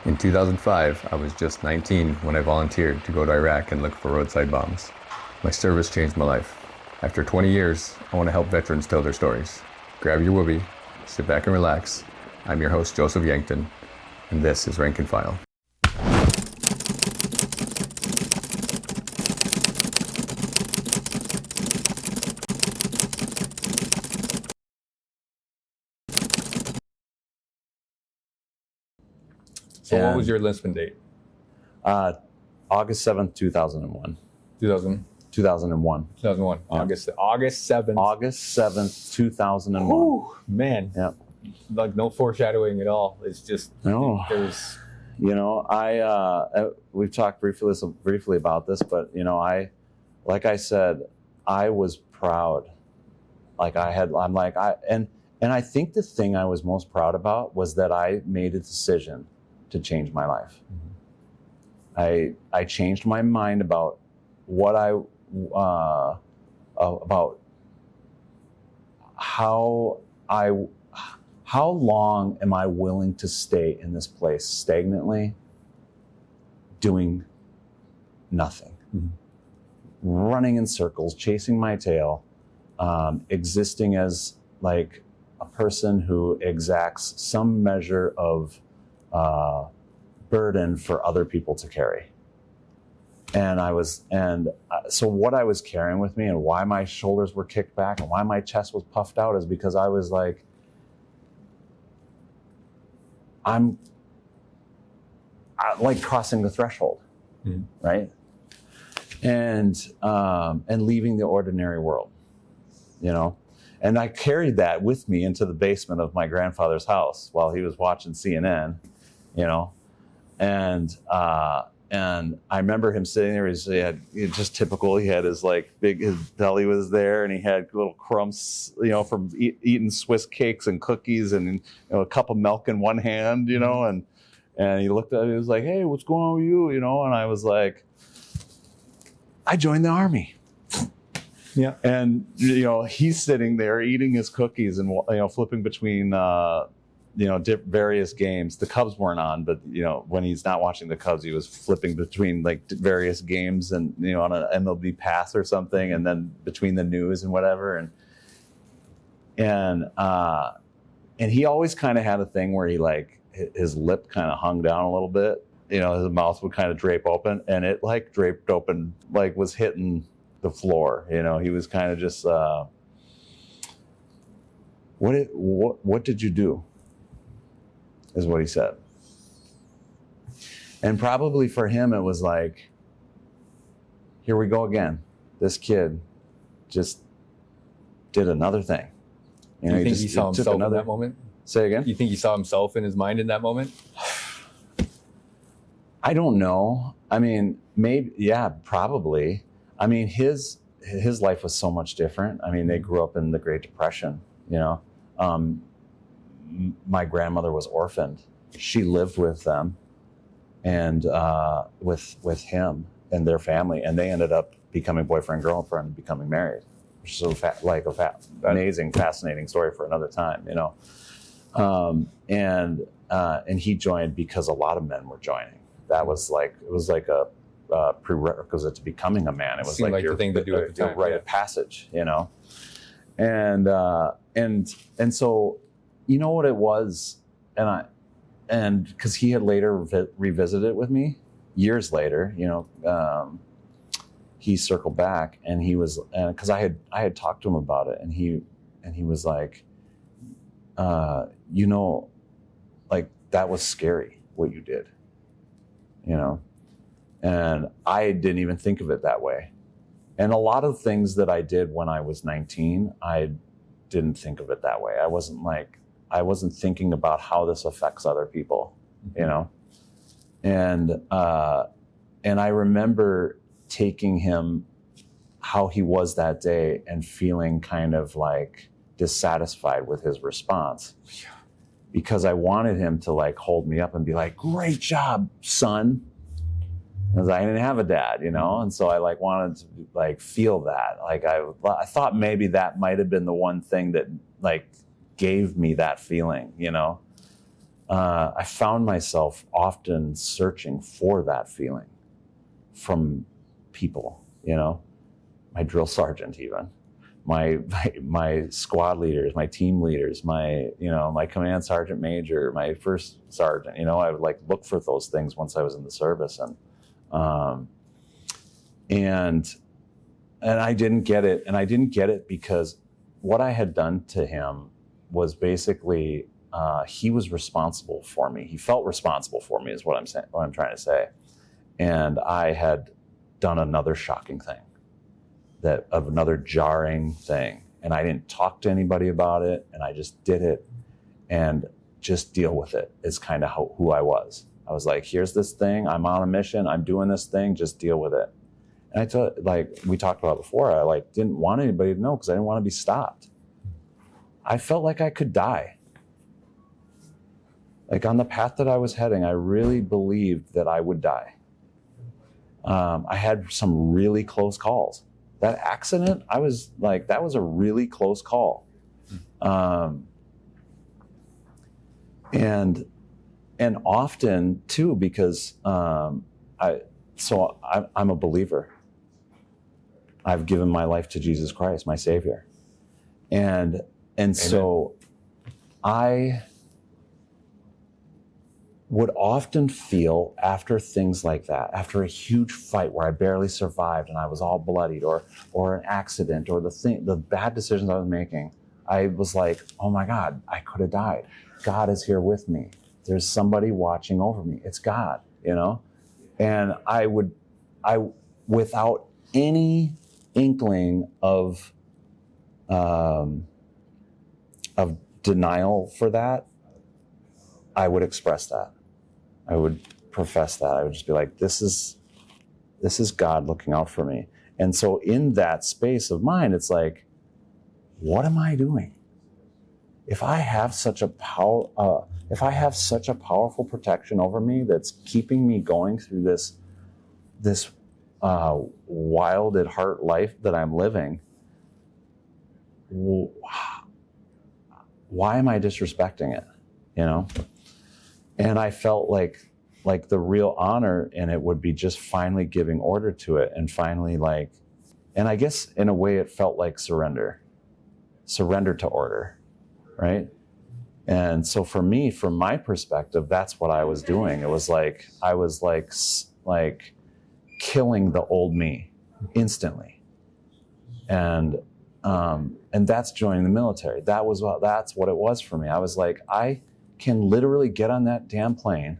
In 2005, I was just 19 when I volunteered to go to Iraq and look for roadside bombs. My service changed my life. After 20 years, I want to help veterans tell their stories. Grab your whoopee, sit back and relax. I'm your host, Joseph Yankton, and this is Rank and File. So what was your enlistment date? August 7th, 2001. 2000, 2001. 2001. Yeah. August 7th. August 7th, 2001. Whew, man. Yeah. Like no foreshadowing at all. It's just, No. there's, You know, we've talked briefly about this, but you know, like I said, I was proud. And I think the thing I was most proud about was that I made a decision to change my life. Mm-hmm. I changed my mind about what about how long am I willing to stay in this place stagnantly, doing nothing, mm-hmm. running in circles, chasing my tail, existing as like a person who exacts some measure of burden for other people to carry. So what I was carrying with me and why my shoulders were kicked back and why my chest was puffed out is because I was like, I'm like crossing the threshold, mm-hmm. right? And leaving the ordinary world, you know? And I carried that with me into the basement of my grandfather's house while he was watching CNN, you know? And I remember him sitting there. He had just typical. He had his his belly was there, and he had little crumbs, you know, from eating Swiss cakes and cookies, and you know, a cup of milk in one hand, you know, and he looked at me. He was like, "Hey, what's going on with you?" You know, and I was like, "I joined the Army." Yeah, and you know, he's sitting there eating his cookies and you know, flipping between. You know, various games. The Cubs weren't on, but you know, when he's not watching the Cubs, he was flipping between like various games and you know, on an MLB Pass or something, and then between the news and whatever. And he always kind of had a thing where he like his lip kind of hung down a little bit. You know, his mouth would kind of drape open, and it like draped open, like was hitting the floor. You know, he was kind of just. What did you do? Is what he said. And probably for him, it was like, here we go again. This kid just did another thing. You know, you think he saw himself in that moment? Say again? You think he saw himself in his mind in that moment? I don't know. I mean, maybe, yeah, probably. I mean, his life was so much different. I mean, they grew up in the Great Depression, you know. My grandmother was orphaned. She lived with them and with him and their family, and they ended up becoming boyfriend, girlfriend, and becoming married. Which is amazing, fascinating story for another time, you know. And he joined because a lot of men were joining. That was like, it was like a prerequisite to becoming a man. It was like your thing to do at the time, rite of passage, you know. And so. You know what it was, and because he had later revisited it with me years later, you know, he circled back and he was, because I had talked to him about it, and he was like, you know, like that was scary what you did, you know, and I didn't even think of it that way, and a lot of things that I did when I was 19, I didn't think of it that way. I wasn't thinking about how this affects other people, you know? And I remember taking him how he was that day and feeling kind of like dissatisfied with his response, because I wanted him to like hold me up and be like, great job, son. Because I didn't have a dad, you know? And so I like wanted to like feel that. Like I thought maybe that might've been the one thing that like gave me that feeling, you know? I found myself often searching for that feeling from people, you know, my drill sergeant, even my squad leaders, my team leaders, my command sergeant major, my first sergeant, you know, I would like look for those things once I was in the service. And I didn't get it. And I didn't get it because what I had done to him was basically, he was responsible for me. He felt responsible for me is what I'm saying, what I'm trying to say. And I had done another shocking thing, another jarring thing. And I didn't talk to anybody about it. And I just did it and just deal with it is kind of who I was. I was like, here's this thing. I'm on a mission. I'm doing this thing. Just deal with it. And I thought, like we talked about before, I like didn't want anybody to know because I didn't want to be stopped. I felt like I could die. Like on the path that I was heading, I really believed that I would die. I had some really close calls. That accident, I was like, that was a really close call. And often too, because I'm a believer. I've given my life to Jesus Christ, my Savior. And so I would often feel after things like that, after a huge fight where I barely survived and I was all bloodied, or an accident, or the bad decisions I was making, I was like, oh my God, I could have died. God is here with me. There's somebody watching over me. It's God, you know? And I without any inkling of denial for that, I would express that. I would profess that. I would just be like, this is God looking out for me. And so in that space of mind, it's like, what am I doing? If I have such a powerful protection over me that's keeping me going through this wild at heart life that I'm living, why am I disrespecting it? You know? And I felt like the real honor in it would be just finally giving order to it, and finally and I guess in a way it felt like surrender to order, right? And so for me, from my perspective, that's what I was doing. It was like I was like killing the old me instantly, and that's joining the military. That's what it was for me. I was like, I can literally get on that damn plane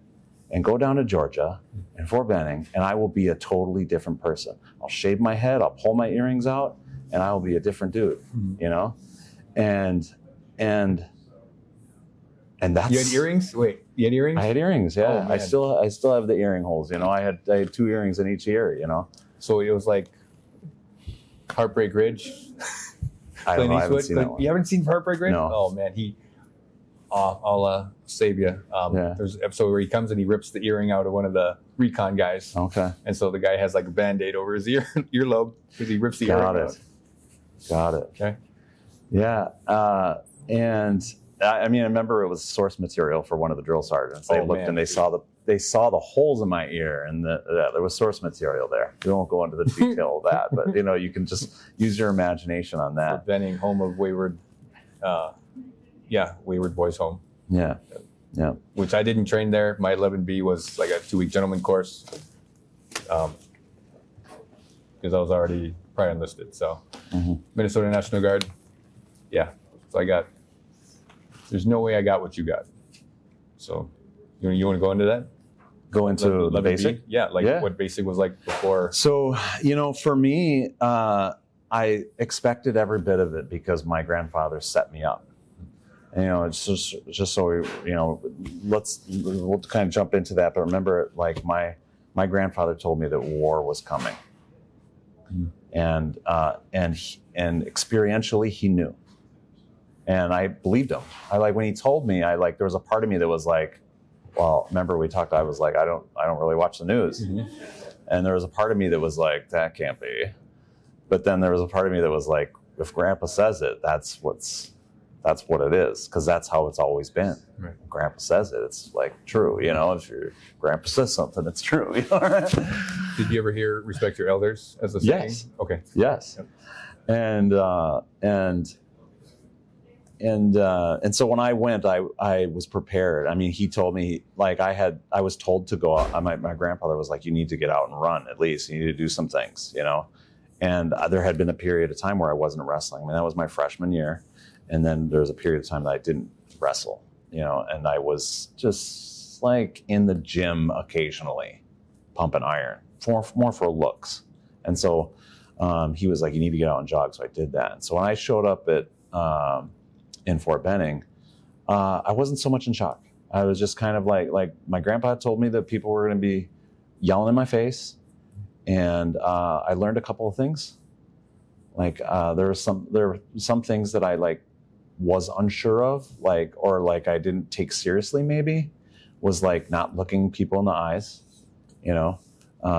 and go down to Georgia and Fort Benning, and I will be a totally different person. I'll shave my head, I'll pull my earrings out, and I will be a different dude, you know? And that's... You had earrings? Wait, you had earrings? I had earrings, yeah. Oh, I still have the earring holes, you know? I had 2 earrings in each ear, you know? So it was like Heartbreak Ridge? I don't know, I haven't seen that one. You haven't seen Heartbreak Ridge? No. Oh, man, I'll save you. There's an episode where he comes and he rips the earring out of one of the recon guys. Okay. And so the guy has like a Band-Aid over his earlobe because he rips the earring out. Got it. Okay. Yeah. And I mean, I remember it was source material for one of the drill sergeants. They looked and they saw the holes in my ear, and there was source material there. We won't go into the detail of that, but you know, you can just use your imagination on that. Benning, home of Wayward Boys Home. Yeah. Yeah. Which I didn't train there. My 11B was like a 2-week gentleman course. Because I was already prior enlisted. So Minnesota National Guard. Yeah. So there's no way I got what you got. So you want to go into that? Go into the basic? Yeah. What basic was like before. So, you know, for me, I expected every bit of it because my grandfather set me up. And, you know, it's just so we, you know, we'll kind of jump into that. But remember, like my grandfather told me that war was coming, and experientially he knew, and I believed him. When he told me, there was a part of me that was like, well, remember we talked. I was like, I don't really watch the news, and there was a part of me that was like, that can't be. But then there was a part of me that was like, if Grandpa says it, that's what's that's what it is, because that's how it's always been. Right. Grandpa says it, it's like true, you know. If your grandpa says something, it's true. You know? Did you ever hear respect your elders as a saying? Yes. Okay. Yes. Yep. And so when I went, I was prepared. I mean, he told me, like, I was told to go out. My grandfather was like, you need to get out and run, at least. You need to do some things, you know. And there had been a period of time where I wasn't wrestling. I mean, that was my freshman year. And then there was a period of time that I didn't wrestle, you know, and I was just like in the gym occasionally, pumping iron, more for looks. And so he was like, you need to get out and jog. So I did that. And so when I showed up in Fort Benning, I wasn't so much in shock. I was just kind of like my grandpa told me that people were going to be yelling in my face. And I learned a couple of things. Like there were some things that I like was unsure of, or I didn't take seriously. Maybe was like not looking people in the eyes. You know,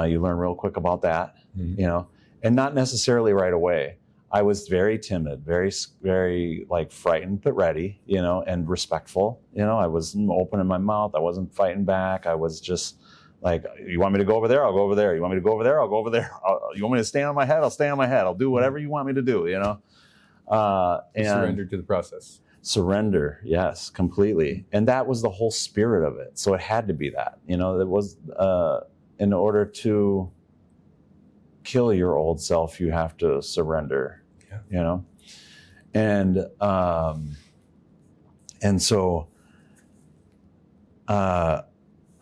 you learn real quick about that. Mm-hmm. You know, and not necessarily right away. I was very timid, very like frightened but ready. You know, and respectful. You know, I wasn't opening my mouth. I wasn't fighting back. I was just like, you want me to go over there? I'll go over there. You want me to go over there? I'll go over there. You want me to stand on my head? I'll stand on my head. I'll do whatever you want me to do, you know? And surrender to the process. Surrender, yes, completely. And that was the whole spirit of it. So it had to be that, you know, it was, in order to kill your old self, you have to surrender, you know? And so,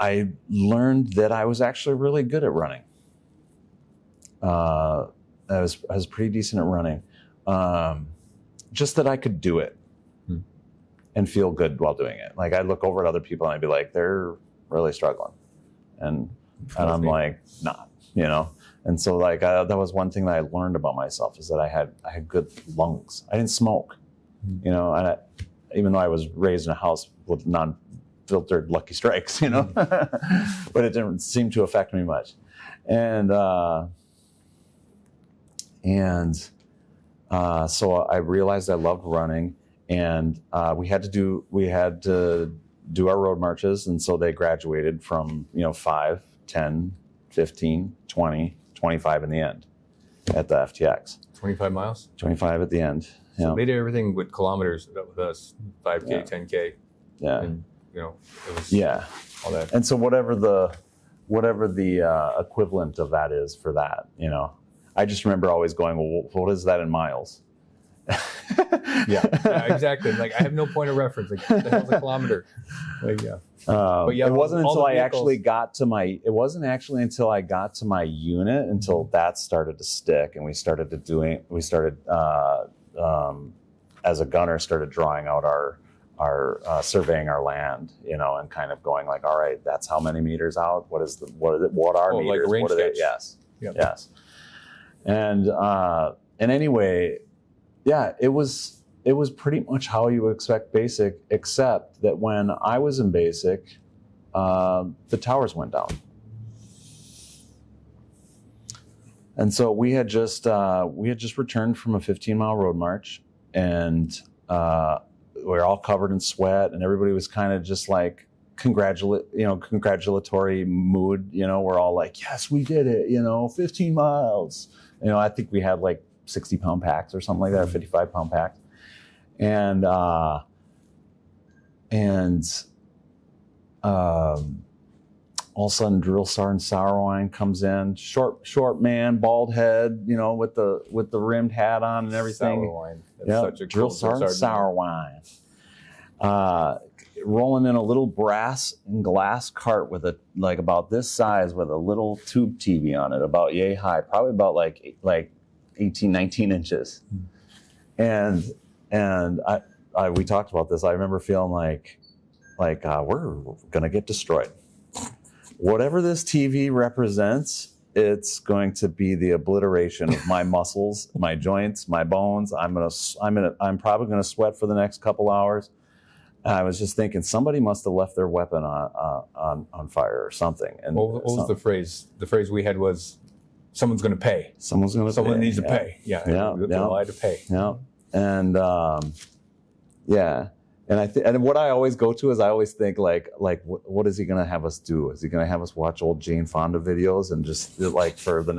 I learned that I was actually really good at running. I was pretty decent at running. Just that I could do it and feel good while doing it. Like I'd look over at other people and I'd be like, they're really struggling. And I'm like, nah, you know? And so like, that was one thing that I learned about myself, is that I had good lungs. I didn't smoke, you know, and even though I was raised in a house with non-filtered Lucky Strikes, you know, but it didn't seem to affect me much. And so I realized I loved running, and we had to do our road marches. And so they graduated from, 5, 10, 15, 20, 25 in the end at the FTX. 25 miles? 25 at the end. So they did everything with kilometers with us, 5K, 10K. Yeah. And, it was all that. And so whatever the equivalent of that is for that, I just remember always going, well, what is that in miles? yeah, exactly. Like I have no point of reference. Like what the hell's a kilometer? Like, yeah. But it wasn't until I actually got to my. It wasn't actually until I got to my unit until that started to stick, and we started as a gunner started drawing out our surveying our land, and kind of going like, all right, that's how many meters out. What are meters? Like a range sketch. Yes. Yep. Yes. And anyway, yeah, it was pretty much how you would expect basic, except that when I was in basic, the towers went down. And so we had just returned from a 15-mile road march, and we were all covered in sweat, and everybody was kind of just like congratulatory mood. We're all like, yes, we did it. 15 miles. I think we had like 60-pound packs or something like that, or 55-pound packs. And all of a sudden, Drill Sergeant Sourwine comes in, short man, bald head, with the rimmed hat on and everything. Sourwine. Yeah, such a Drill cool Sergeant Sourwine. Rolling in a little brass and glass cart with about this size with a little tube TV on it, about yay high, probably about like 18, 19 inches. And we talked about this. I remember feeling like we're gonna get destroyed. Whatever this TV represents, it's going to be the obliteration of my muscles, my joints, my bones. I'm probably gonna sweat for the next couple hours. I was just thinking somebody must have left their weapon on fire or something. And what was the phrase? The phrase we had was, "Someone's going to pay. Someone needs to pay." Yeah, yeah. Lie to pay. Yeah, and Yeah. And what I always go to is I always think like what is he going to have us do? Is he going to have us watch old Jane Fonda videos and just like for the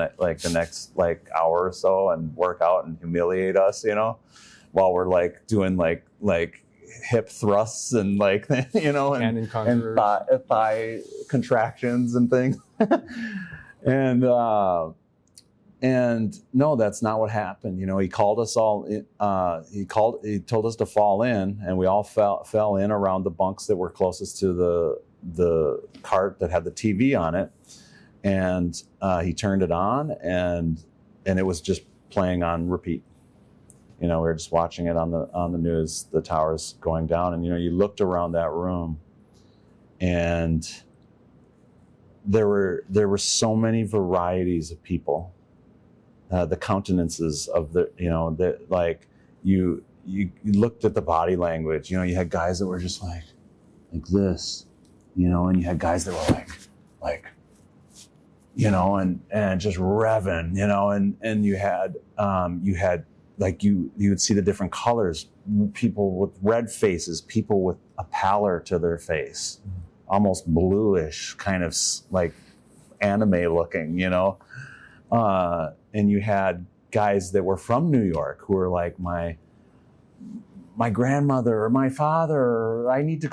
next like hour or so and work out and humiliate us, you know, while we're like doing like hip thrusts and like, you know, and thigh contractions and things. And no, that's not what happened. You know, he called us all. He told us to fall in, and we all fell in around the bunks that were closest to the cart that had the TV on it. And he turned it on, and it was just playing on repeat. You know, we were just watching it on the news, the towers going down, and you know, you looked around that room, and there were so many varieties of people. The countenances of the, you know, that like you looked at the body language. You know, you had guys that were just like this, you know, and you had guys that were like, you know, and just revving, you know, and you had like you would see the different colors, people with red faces, people with a pallor to their face, almost bluish, kind of like anime looking, you know. And you had guys that were from New York who were like my grandmother or my father, or I need to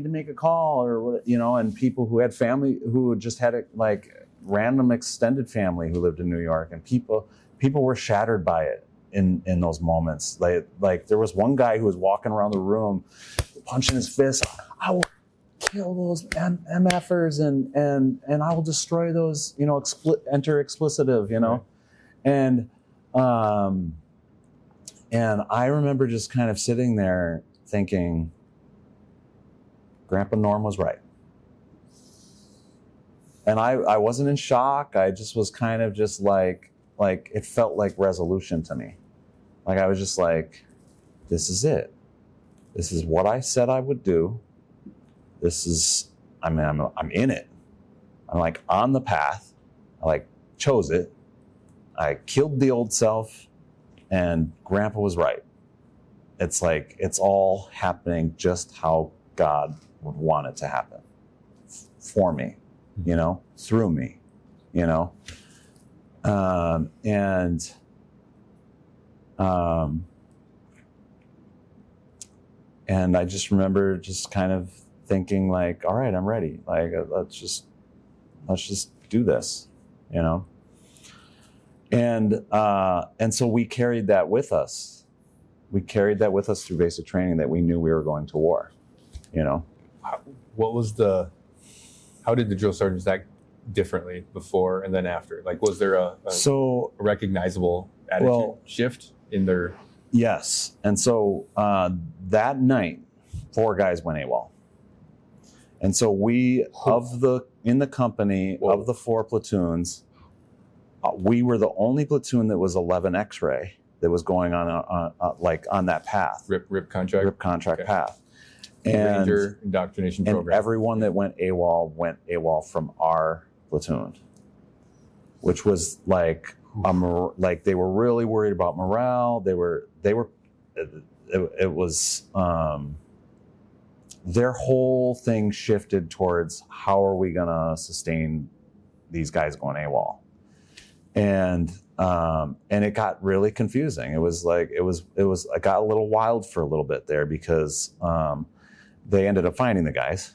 make a call, or, you know, and people who had family who just had a like random extended family who lived in New York, and people were shattered by it in those moments. Like there was one guy who was walking around the room punching his fist. I will kill those MFers and I will destroy those, you know, enter explicitive, you know. Right. And I remember just kind of sitting there thinking, Grandpa Norm was right. And I wasn't in shock. I just was kind of just like it felt like resolution to me. Like I was just like, this is it. This is what I said I would do. This is, I'm in it. I'm like on the path. I like chose it. I killed the old self, and Grandpa was right. It's like, it's all happening just how God would want it to happen for me, you know, through me, you know. And I just remember just kind of thinking like, all right, I'm ready. Like, let's just do this, you know? And so we carried that with us. We carried that with us through basic training, that we knew we were going to war, you know? How did the drill sergeants act differently before and then after? Like, was there a recognizable attitude shift in their... Yes. And so that night, 4 guys went AWOL. And so in the company of the 4 platoons, we were the only platoon that was 11 X-ray that was going on that path. RIP contract path. And Ranger indoctrination program. And everyone that went AWOL from our platoon, which was like they were really worried about morale. It was their whole thing shifted towards how are we gonna sustain these guys going AWOL. And it got really confusing. It got a little wild for a little bit there, because they ended up finding the guys.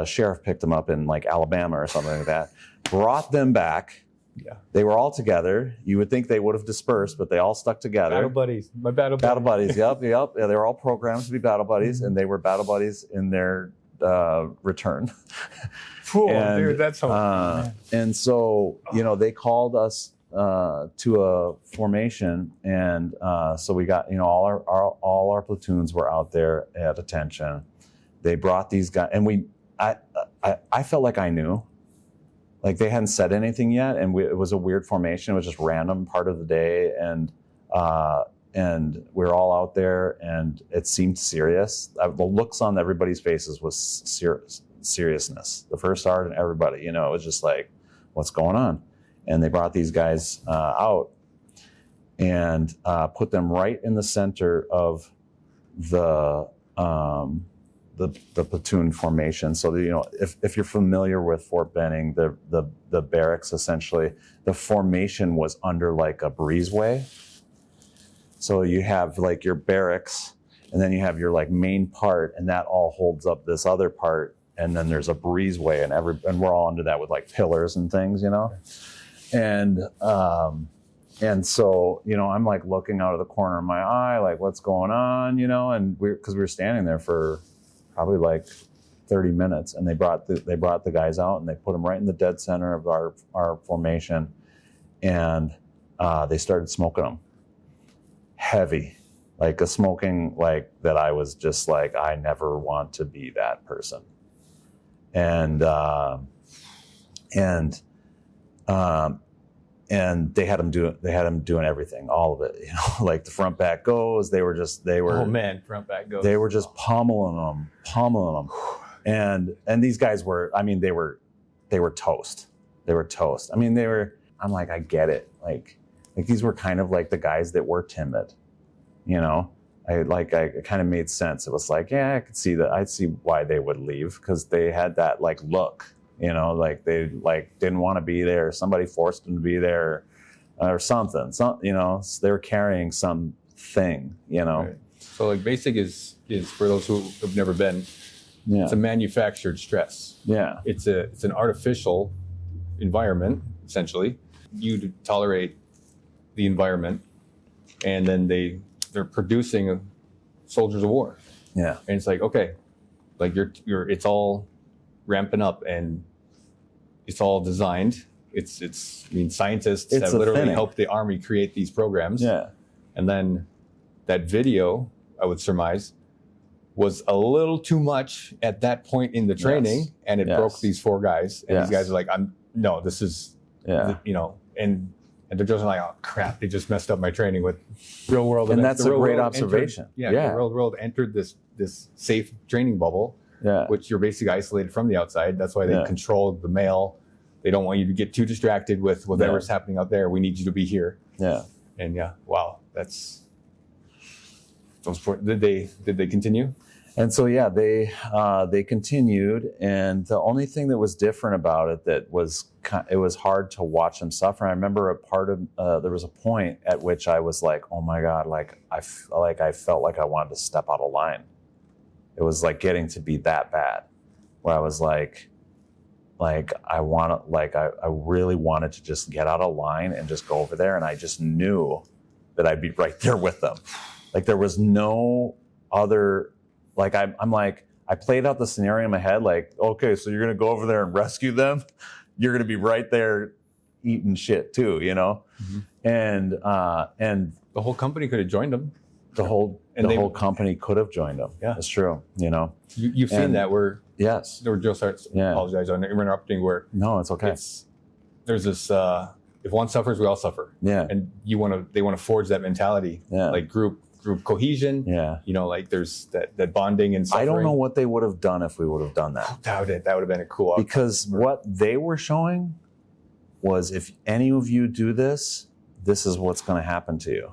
Sheriff picked them up in like Alabama or something like that, brought them back. Yeah, they were all together. You would think they would have dispersed, but they all stuck together. Battle buddies, my battle buddies. Yep. Yeah, they were all programmed to be battle buddies, and they were battle buddies in their return. Dude, that's how. And so, you know, they called us to a formation, and so we got, you know, all our platoons were out there at attention. They brought these guys, and I felt like I knew. Like they hadn't said anything yet, and it was a weird formation. It was just random part of the day, and we were all out there, and it seemed serious. The looks on everybody's faces was seriousness. The first sergeant, everybody, you know, it was just like, what's going on? And they brought these guys out and put them right in the center of the platoon formation. So if you're familiar with Fort Benning, the barracks, essentially the formation was under like a breezeway. So you have like your barracks, and then you have your like main part, and that all holds up this other part, and then there's a breezeway, and we're all under that with like pillars and things, and so, I'm like looking out of the corner of my eye, like what's going on, and because we were standing there for probably like 30 minutes, and they brought the guys out, and they put them right in the dead center of our formation, and they started smoking them heavy, like a smoking like that. I was just like, I never want to be that person, and they had them doing everything, all of it, like the front back goes. They were oh man, front back goes. They were just pummeling them. And these guys were, they were toast. They were toast. I'm like, I get it. Like these were kind of like the guys that were timid, it kind of made sense. It was like, yeah, I could see that. I'd see why they would leave, because they had that like look. Like they like didn't want to be there. Somebody forced them to be there, or something. They were carrying something. Right. So like basic is for those who have never been. Yeah. It's a manufactured stress. Yeah. It's an artificial environment, essentially. You tolerate the environment, and then they're producing soldiers of war. Yeah. And it's like, okay, like it's all ramping up, and it's all designed. Scientists have literally helped the Army create these programs. Yeah. And then that video, I would surmise, was a little too much at that point in the training. Yes. And it broke these 4 guys. And these guys are like, this is, and they're just like, oh crap, they just messed up my training with real world. And that's a great observation. The real world entered this safe training bubble. Yeah. Which you're basically isolated from the outside. That's why they control the mail. They don't want you to get too distracted with whatever's happening out there. We need you to be here. Yeah. And wow, did they continue? And so they continued, and the only thing that was different about it it was hard to watch them suffer. I remember there was a point at which I was like, oh my God, I felt like I wanted to step out of line. It was like getting to be that bad, where I was like I really wanted to just get out of line and just go over there, and I just knew that I'd be right there with them. Like there was no other. Like I'm like, I played out the scenario in my head, like, okay, so you're gonna go over there and rescue them. You're gonna be right there eating shit too, Mm-hmm. And the whole company could have joined them. The whole company could have joined them. Yeah, that's true. You've seen that where there Joe starts. Apologize on interrupting. Where no, it's okay. There's this. If one suffers, we all suffer. Yeah, and they want to forge that mentality. Yeah, like group cohesion. Yeah, like there's that bonding and suffering. I don't know what they would have done if we would have done that. That would have been a cool outcome. Because what they were showing was, if any of you do this, this is what's going to happen to you.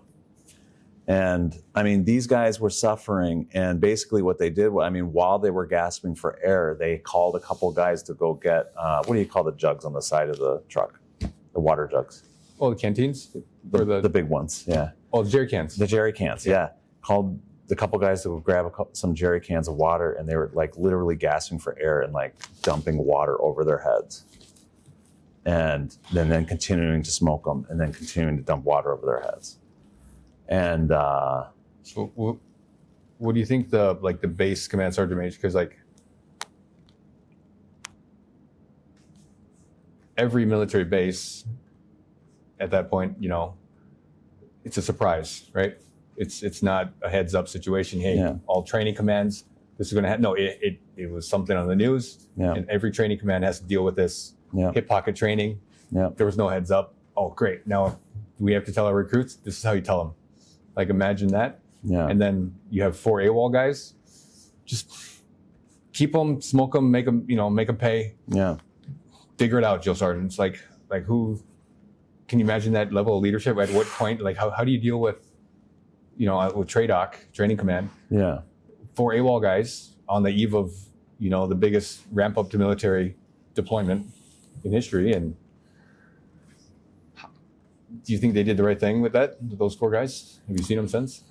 And these guys were suffering, and basically what they did, while they were gasping for air, they called a couple guys to go get, what do you call the jugs on the side of the truck? The water jugs. Oh, the canteens? The big ones, yeah. Oh, the jerry cans. The jerry cans, yeah. Called the couple guys to go grab some jerry cans of water, and they were like literally gasping for air and like dumping water over their heads. And then continuing to smoke them, and then continuing to dump water over their heads. And so what do you think the base command sergeant major, because every military base at that point, it's a surprise, right? It's not a heads up situation. Hey, all training commands, this is going to happen. No, it was something on the news, and every training command has to deal with this. Hip pocket training. There was no heads up. Oh, great. Now we have to tell our recruits, this is how you tell them. Like, imagine that. Yeah. And then you have 4 AWOL guys. Just keep them, smoke them, make them pay. Yeah. Figure it out, Joe Sergeant. It's like who, can you imagine that level of leadership? At what point, how do you deal with with TRADOC, Training Command, Yeah. 4 AWOL guys on the eve of, the biggest ramp up to military deployment in history. And do you think they did the right thing with those 4 guys? Have you seen them since?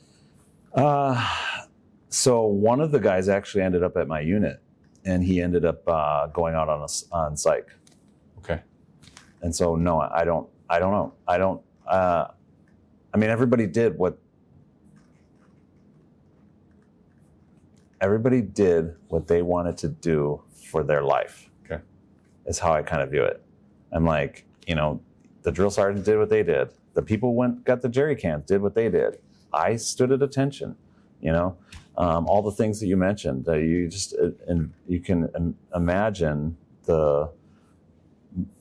So one of the guys actually ended up at my unit, and he ended up going out on psych. Okay. And so no, I don't know. I mean, everybody did what they wanted to do for their life. Okay. Is how I kind of view it. I'm like, the drill sergeant did what they did. The people got the jerry cans, did what they did. I stood at attention, all the things that you mentioned. And you can imagine the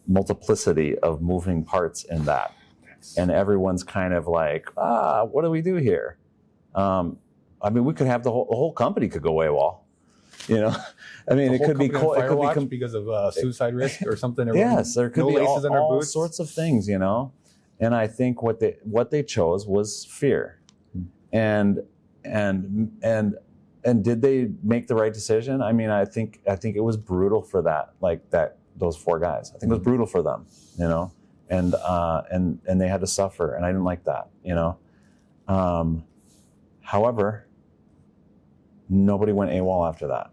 multiplicity of moving parts in that. And everyone's kind of like, what do we do here? I mean, we could have the whole company could go AWOL. I mean, it could be because of suicide risk or something. Yes, there could no be laces in our all boots. sorts of things, And I think what they chose was fear, and did they make the right decision? I mean, I think it was brutal for those 4 guys. I think it was brutal for them, and they had to suffer, and I didn't like that, However, nobody went AWOL after that.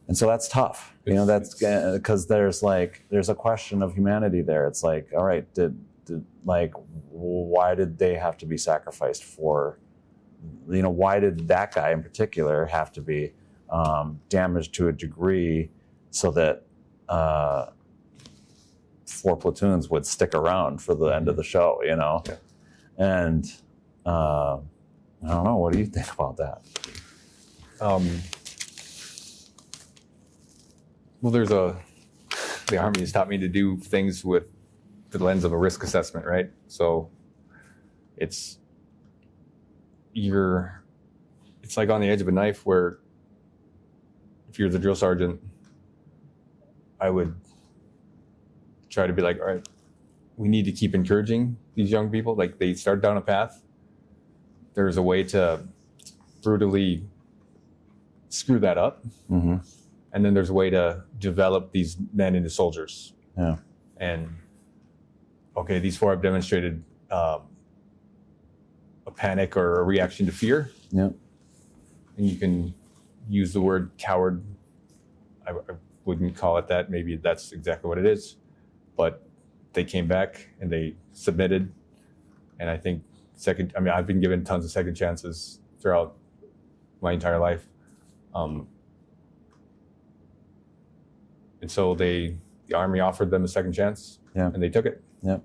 And so that's tough, that's because there's a question of humanity there. It's like, all right, why did they have to be sacrificed for, why did that guy in particular have to be damaged to a degree so that 4 platoons would stick around for the end of the show, Yeah. And I don't know, what do you think about that? Well, the Army has taught me to do things with the lens of a risk assessment, right? So it's like on the edge of a knife where if you're the drill sergeant, I would try to be like, all right, we need to keep encouraging these young people. Like, they start down a path. There's a way to brutally screw that up. Mm-hmm. And then there's a way to develop these men into soldiers. Yeah. And okay, these 4 have demonstrated a panic or a reaction to fear. Yeah. And you can use the word coward. I wouldn't call it that. Maybe that's exactly what it is. But they came back and they submitted. And I think I've been given tons of second chances throughout my entire life. And so the Army offered them a second chance, and they took it. Yeah.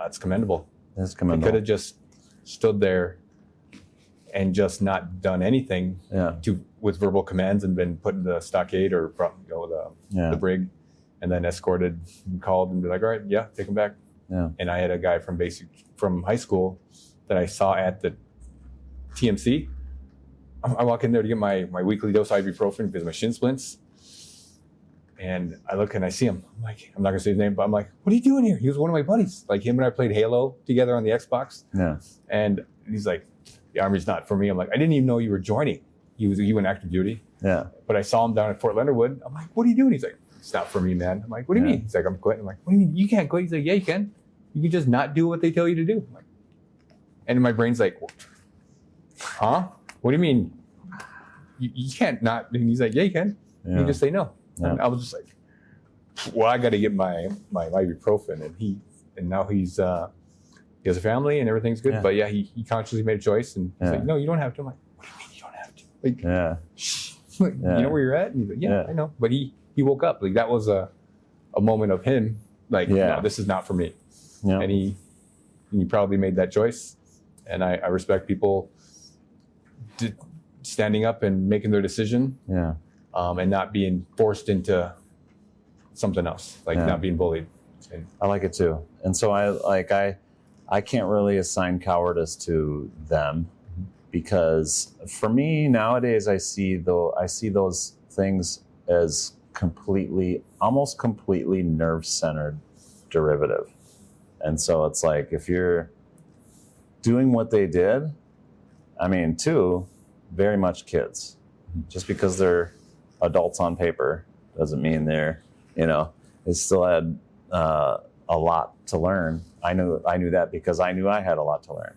It's commendable. That's They commendable. could have just stood there and just not done anything with verbal commands and been put in the stockade or the brig, and then escorted and called and be like, all right, yeah, take them back. Yeah. And I had a guy from high school that I saw at the TMC. I walk in there to get my weekly dose of ibuprofen because my shin splints. And I look and I see him. I'm like, I'm not gonna say his name, but I'm like, what are you doing here? He was one of my buddies. Like, him and I played Halo together on the Xbox. Yeah. And he's like, the Army's not for me. I'm like, I didn't even know you were joining. He went active duty. Yeah. But I saw him down at Fort Leonard Wood. I'm like, what are you doing? He's like, it's not for me, man. I'm like, what do you mean? He's like, I'm quitting. I'm like, what do you mean? You can't quit. He's like, yeah, you can. You can just not do what they tell you to do. I'm like, and my brain's like, huh? What do you mean? You can't not. And he's like, yeah, you can. Yeah. You just say no. Yeah. And I was just like, well, I got to get my ibuprofen, and now he has a family and everything's good. Yeah. But yeah, he consciously made a choice, and he's like, no, you don't have to. I'm like, what do you mean you don't have to? Like, you know where you're at? And he's like, yeah, I know. But he woke up. Like, that was a moment of him. Like, no, this is not for me. Yeah. And he probably made that choice, and I respect people standing up and making their decision. Yeah. And not being forced into something else, like not being bullied. And I like it too. And so I can't really assign cowardice to them, because for me nowadays I see those things as almost completely nerve-centered derivative. And so it's like, if you're doing what they did, I mean, too, very much kids. Just because they're adults on paper doesn't mean they're, they still had a lot to learn. I knew that because I knew I had a lot to learn.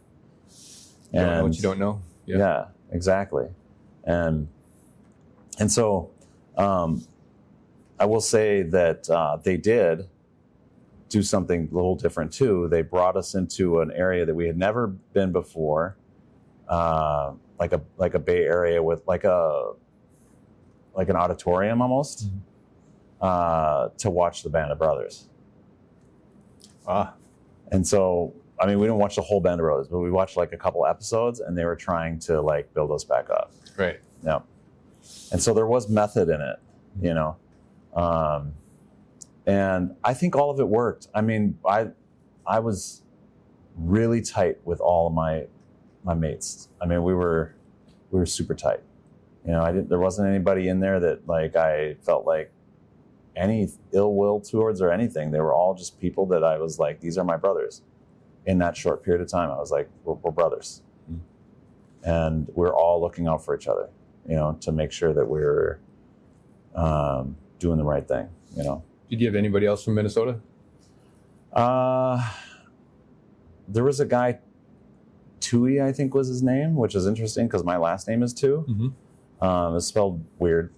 You don't know what you don't know. Yeah, exactly. And so I will say that they did do something a little different too. They brought us into an area that we had never been before, like a Bay Area with like an auditorium almost, to watch the Band of Brothers. And so, I mean, we didn't watch the whole Band of Brothers, but we watched like a couple episodes, and they were trying to like build us back up. Right. Yeah. And so there was method in it, and I think all of it worked. I mean, I was really tight with all of my mates. I mean, we were super tight. There wasn't anybody in there that like I felt like any ill will towards or anything. They were all just people that I was like, these are my brothers. In that short period of time, I was like, we're brothers. And we're all looking out for each other, to make sure that we're doing the right thing, Did you have anybody else from Minnesota? There was a guy, Tew, I think was his name, which is interesting because my last name is Tew. Mm-hmm. It's spelled weird.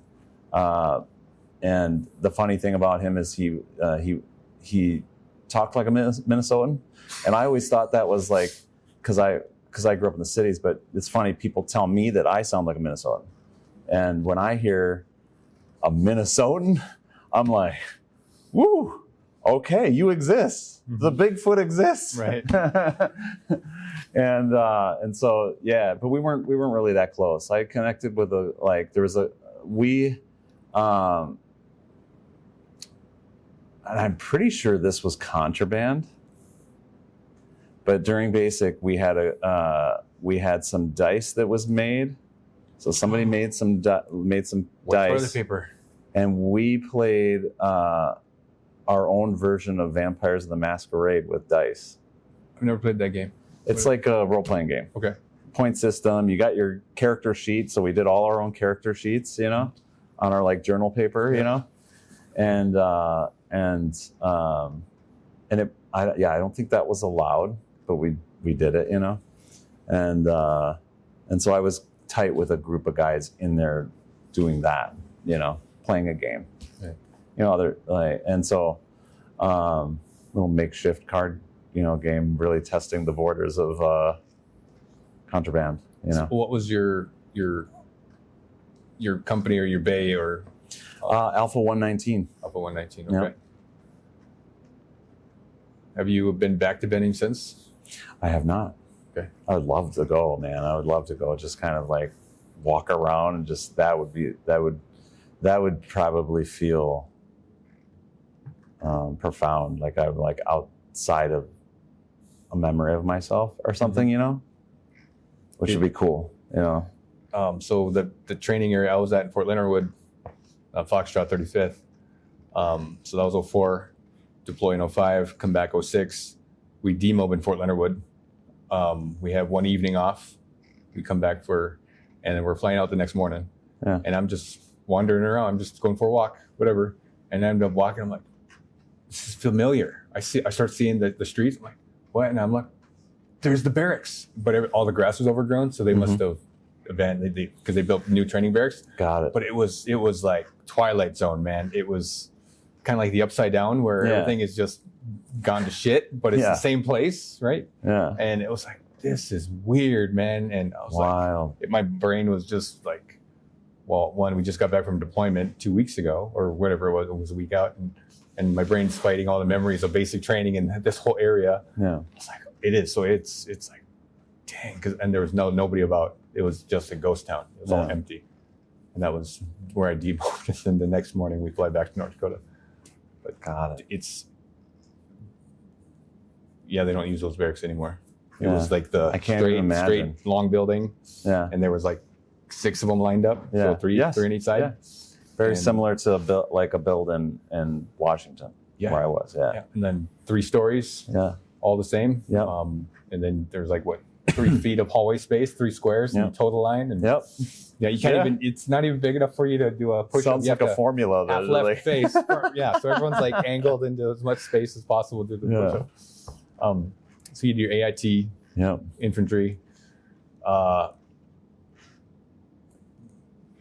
And the funny thing about him is he talked like a Minnesotan. And I always thought that was like, because I grew up in the cities, but it's funny, people tell me that I sound like a Minnesotan. And when I hear a Minnesotan, I'm like, woo, okay, you exist. Mm-hmm. The Bigfoot exists. Right. And so, yeah, but we weren't really that close. I connected with and I'm pretty sure this was contraband. But during basic, we had some dice that was made. So somebody made some What's dice. toilet paper? And we played our own version of Vampires of the Masquerade with dice. I've never played that game. It's like a role-playing game. Okay. Point system. You got your character sheet. So we did all our own character sheets, on our like journal paper, I don't think that was allowed, but we did it, and so I was tight with a group of guys in there doing that, playing a game, Right. and so little makeshift card, game, really testing the borders of contraband, So what was your company or your bay or Alpha 119. Alpha 119? Okay. Yep. Have you been back to Benning since? I have not. Okay. I would love to go, man. I would love to go. Just kind of like walk around and just that would probably feel profound. Like I'm like outside of a memory of myself or something, which would be cool, So the training area I was at in Fort Leonard Wood, Foxtrot 35th. So that was 04. Deploy in 05, come back 06. We demob in Fort Leonard Wood. We have one evening off. We come back and then we're flying out the next morning. Yeah. And I'm just wandering around. I'm just going for a walk, whatever. And I end up walking. I'm like, this is familiar. I start seeing the streets. I'm like, what? And I'm like, there's the barracks. But all the grass was overgrown, so they must have abandoned because they built new training barracks. Got it. But it was like Twilight Zone, man. It was kind of like the Upside Down where everything is just gone to shit, but it's the same place, right? Yeah. And it was like, this is weird, man. And I was like, my brain was just like, well, one, we just got back from deployment 2 weeks ago or whatever it was a week out. And my brain's fighting all the memories of basic training in this whole area. Yeah. It's like, it is. So it's like, dang. And there was nobody about. It was just a ghost town. It was all empty. And that was where I demobbed. And then the next morning we fly back to North Dakota. But got it. They don't use those barracks anymore. It Yeah. was like the I can't even imagine. straight long building. Yeah. And there was like 6 of them lined up. Yeah. So three on each side. Yeah. Very And- similar to a build in Washington, where I was. Yeah. And then 3 stories, Yeah. all the same. Yep. And then there's like 3 feet of hallway space, 3 squares in the total line. And Yep. yeah, you can't even. It's not even big enough for you to do a push-up. Sounds like a formula. Half left face. Yeah, so everyone's like angled into as much space as possible to do the push-up. So you do your AIT, infantry.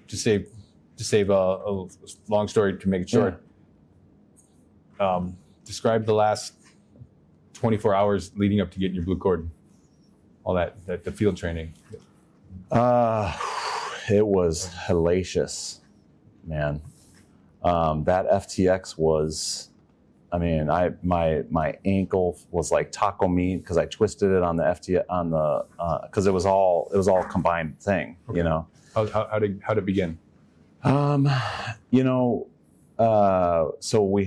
To save a long story to make it short. Describe the last 24 hours leading up to getting your blue cord. All that the field training. It was hellacious, man. That FTX was, I mean, my ankle was like taco meat because I twisted it on the because it was all combined thing, Okay. you know. How did it begin? You know, so we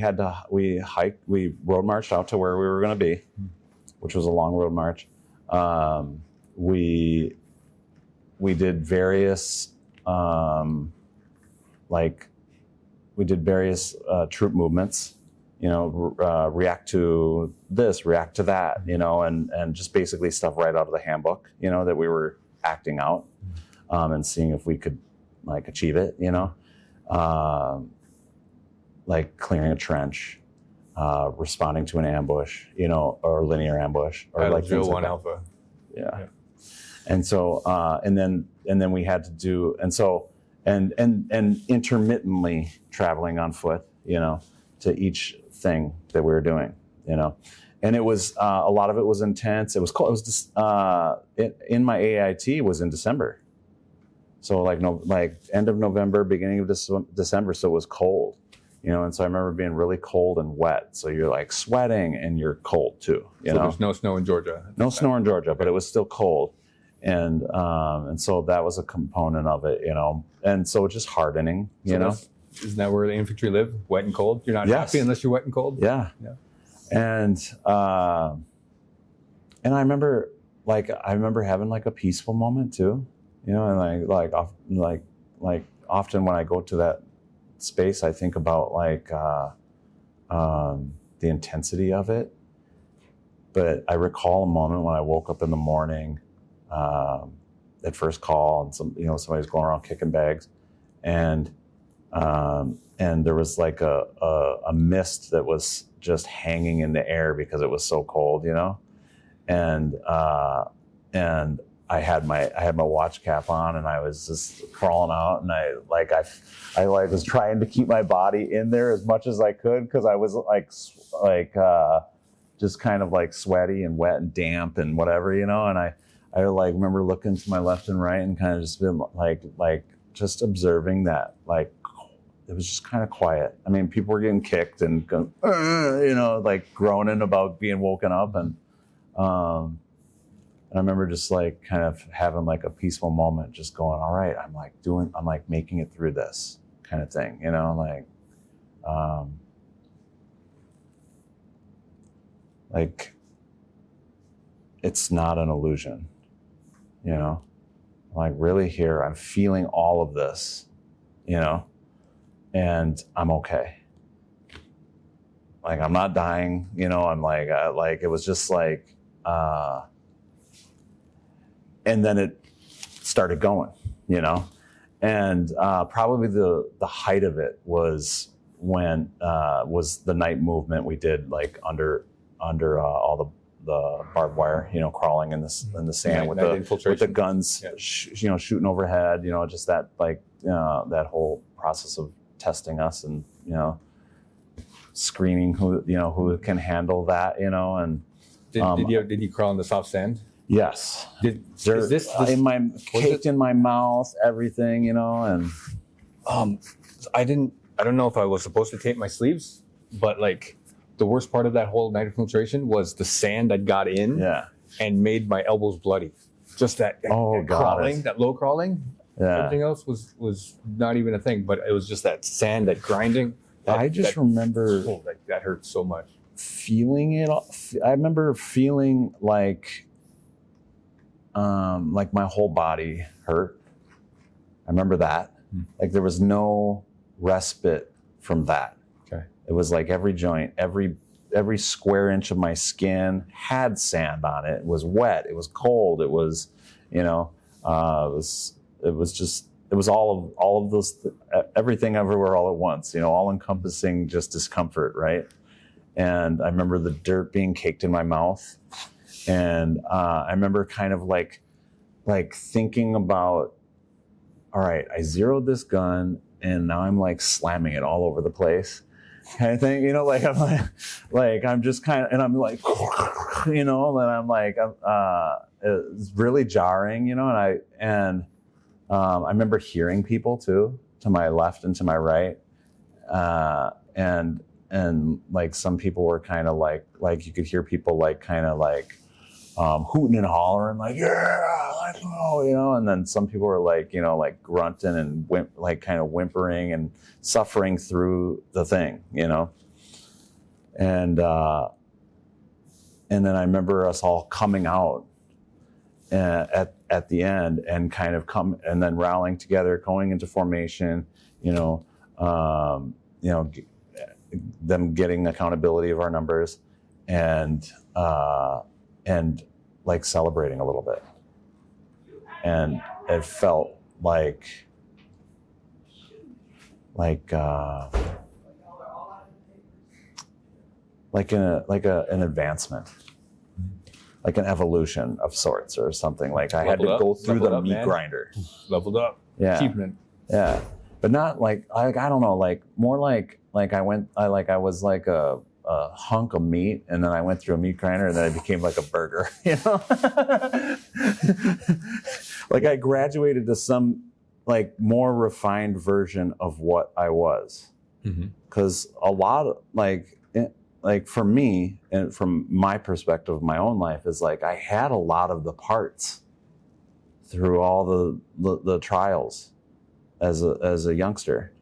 road marched out to where we were going to be, which was a long road march. We did various troop movements, you know, react to this, react to that, you know, and just basically stuff right out of the handbook, you know, that we were acting out, and seeing if we could like achieve it, you know, like clearing a trench, responding to an ambush, you know, or linear ambush, or like drill things like 1 that. alpha. Yeah. And so, and then we had to do, and intermittently traveling on foot, you know, to each thing that we were doing, you know, and it was, a lot of it was intense. It was cold. It was just, in my AIT was in December. So like end of November, beginning of December. So it was cold, you know, and so I remember being really cold and wet. So you're like sweating and you're cold too, you know. There's no snow in Georgia. No snow in Georgia, but it was still cold. And so that was a component of it, you know. And so just hardening, you know. Isn't that where the infantry live? Wet and cold? You're not happy unless you're wet and cold? Yeah. And I remember having like a peaceful moment too, you know, and like often when I go to that space, I think about like the intensity of it. But I recall a moment when I woke up in the morning, at first call, and somebody's going around kicking bags, and there was like a mist that was just hanging in the air because it was so cold, you know, and I had my watch cap on, and I was just crawling out, and I was trying to keep my body in there as much as I could because I was just kind of like sweaty and wet and damp and whatever, you know, and I like remember looking to my left and right and kind of just been like just observing that, like it was just kind of quiet. I mean, people were getting kicked and going, you know, like groaning about being woken up, and I remember just like kind of having like a peaceful moment, just going, all right, I'm like making it through this kind of thing, you know, like it's not an illusion, you know, I'm like really here, I'm feeling all of this, you know, and I'm okay. Like I'm not dying, you know, I'm like it was just like, and then it started going, you know, and probably the height of it was when was the night movement we did, like under all the barbed wire, you know, crawling in the sand with the guns, you know, shooting overhead, you know, just that like that whole process of testing us and, you know, screening who can handle that, you know. And did you crawl in the soft sand? Yes. Is this caked in my mouth, everything, you know, and I don't know if I was supposed to tape my sleeves, but like the worst part of that whole night infiltration was the sand that got in and made my elbows bloody. Just that crawling, that low crawling. Yeah. Everything else was not even a thing, but it was just that sand, that grinding. I remember that hurt so much. Feeling it. I remember feeling like my whole body hurt. I remember that. Like there was no respite from that. Okay. It was like every joint, every every square inch of my skin had sand on it. It was wet. It was cold. It was, you know, it was all of those, everything everywhere all at once, you know, all encompassing just discomfort, right? And I remember the dirt being caked in my mouth. And I remember kind of like thinking about, all right, I zeroed this gun and now I'm like slamming it all over the place kind of thing, you know, like I'm just kind of, and I'm like, you know, and I'm like, it's really jarring, you know, and I remember hearing people too, to my left and to my right. And like some people were kind of like you could hear people like kind of like hooting and hollering, like, yeah, like, oh, you know, and then some people were like, you know, like grunting and like kind of whimpering and suffering through the thing, you know. And then I remember us all coming out at the end and kind of and then rallying together, going into formation, you know, them getting accountability of our numbers and like celebrating a little bit. And it felt like an advancement, like an evolution of sorts or something. Like I had to go through the meat grinder. Leveled up. Yeah. Achievement. Yeah. But not like I don't know, like more like I was like a hunk of meat, and then I went through a meat grinder, and then I became like a burger, you know? Like I graduated to some like more refined version of what I was. Because a lot of like for me, and from my perspective of my own life, is like I had a lot of the parts through all the trials as a youngster,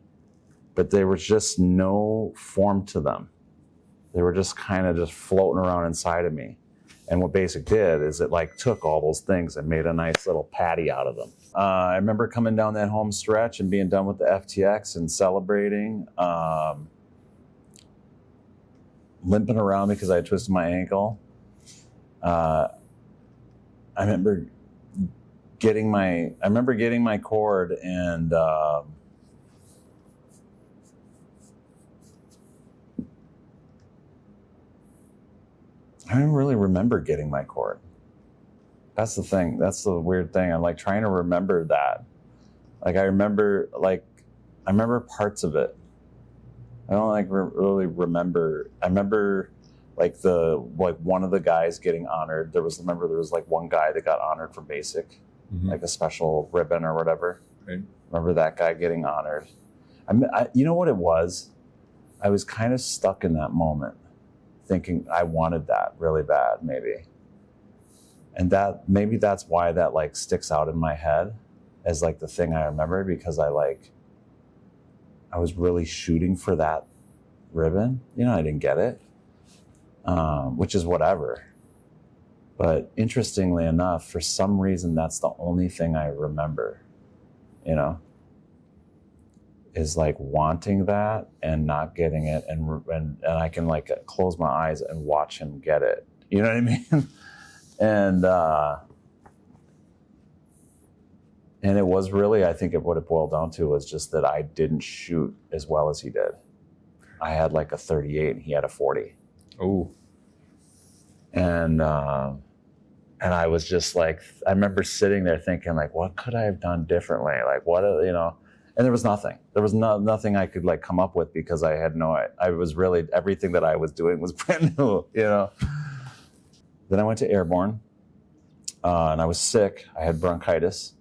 but there was just no form to them. They were just kind of just floating around inside of me. And what Basic did is it like took all those things and made a nice little patty out of them. I remember coming down that home stretch and being done with the FTX and celebrating, limping around because I had twisted my ankle. I remember getting my cord, and I don't really remember getting my cord. That's the thing. That's the weird thing. I'm like trying to remember that. Like I remember parts of it. I don't like really remember. I remember like one of the guys getting honored. There was like one guy that got honored for Basic, like a special ribbon or whatever. Right. Remember that guy getting honored. You know what it was? I was kind of stuck in that moment, thinking I wanted that really bad, maybe. And maybe that's why that like sticks out in my head as like the thing I remember, because I was really shooting for that ribbon. You know, I didn't get it, which is whatever. But interestingly enough, for some reason, that's the only thing I remember, you know, is like wanting that and not getting it. And I can like close my eyes and watch him get it. You know what I mean? And it was really, I think what it boiled down to was just that I didn't shoot as well as he did. I had like a 38 and he had a 40. Oh. And I was just like, I remember sitting there thinking like, what could I have done differently? Like what, you know, and there was nothing. There was nothing I could like come up with, because I was really, everything that I was doing was brand new, you know? Then I went to Airborne, and I was sick. I had bronchitis,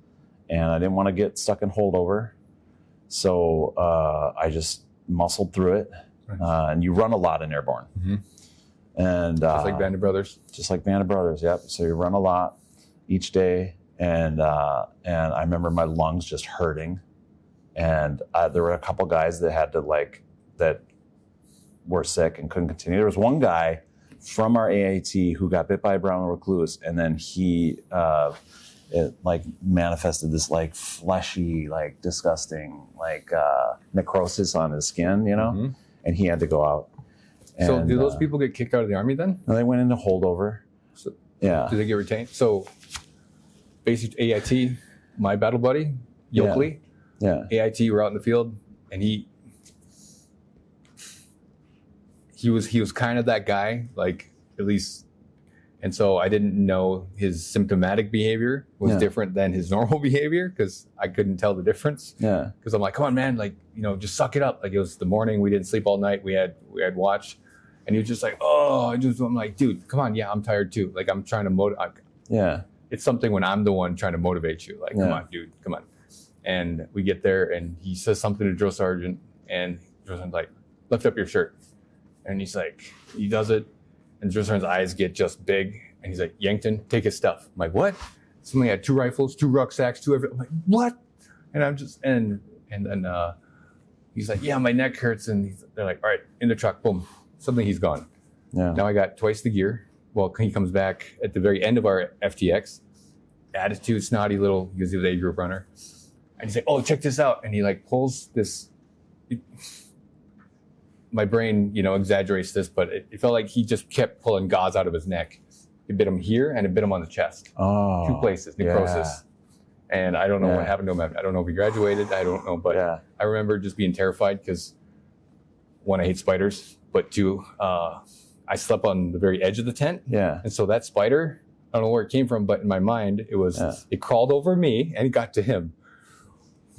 and I didn't want to get stuck in holdover. So I just muscled through it. Nice. And you run a lot in Airborne. And just like Band of Brothers. Just like Band of Brothers, yep. So you run a lot each day. And I remember my lungs just hurting. And there were a couple guys that were sick and couldn't continue. There was one guy from our AIT who got bit by a brown recluse, and then he it like manifested this like fleshy, like disgusting, like necrosis on his skin, you know, and he had to go out. So And, do those people get kicked out of the Army then? they went into holdover. So, Yeah. do they get retained? So basic AIT, my battle buddy, Yoakley, Yeah. AIT, we're out in the field, and he was kind of that guy, like, at least. And so I didn't know his symptomatic behavior was Yeah. different than his normal behavior, because I couldn't tell the difference. Yeah. Because I'm like, come on, man, like, just suck it up. Like, it was the morning, we didn't sleep all night, we had watch, and he was just like, I'm like, dude, come on, yeah, I'm tired too. Like, I'm trying to motivate. Yeah. It's something when I'm the one trying to motivate you. Like, come Yeah. on, dude, come on. And we get there, and he says something to drill sergeant, and drill sergeant's like, lift up your shirt. And he's like, he does it, and drill sergeant's eyes get just big, and he's like, Yankton, take his stuff. I'm like, what? Somebody had 2 rifles, 2 rucksacks, 2 everything. I'm like, what? And I'm just, and then he's like, yeah, my neck hurts, and they're like, all right, in the truck, boom. Suddenly he's gone. Yeah. Now I got twice the gear. Well, he comes back at the very end of our FTX. Attitude, snotty little, because he was a group runner. And he's like, oh, check this out. And he like pulls this. My brain, exaggerates this, but it felt like he just kept pulling gauze out of his neck. It bit him here and it bit him on the chest. Oh. 2 places, necrosis. Yeah. And I don't know Yeah. what happened to him. I don't know if he graduated. I don't know. But Yeah. I remember just being terrified because, 1, I hate spiders. But 2, I slept on the very edge of the tent. Yeah. And so that spider, I don't know where it came from, but in my mind, it crawled over me and it got to him.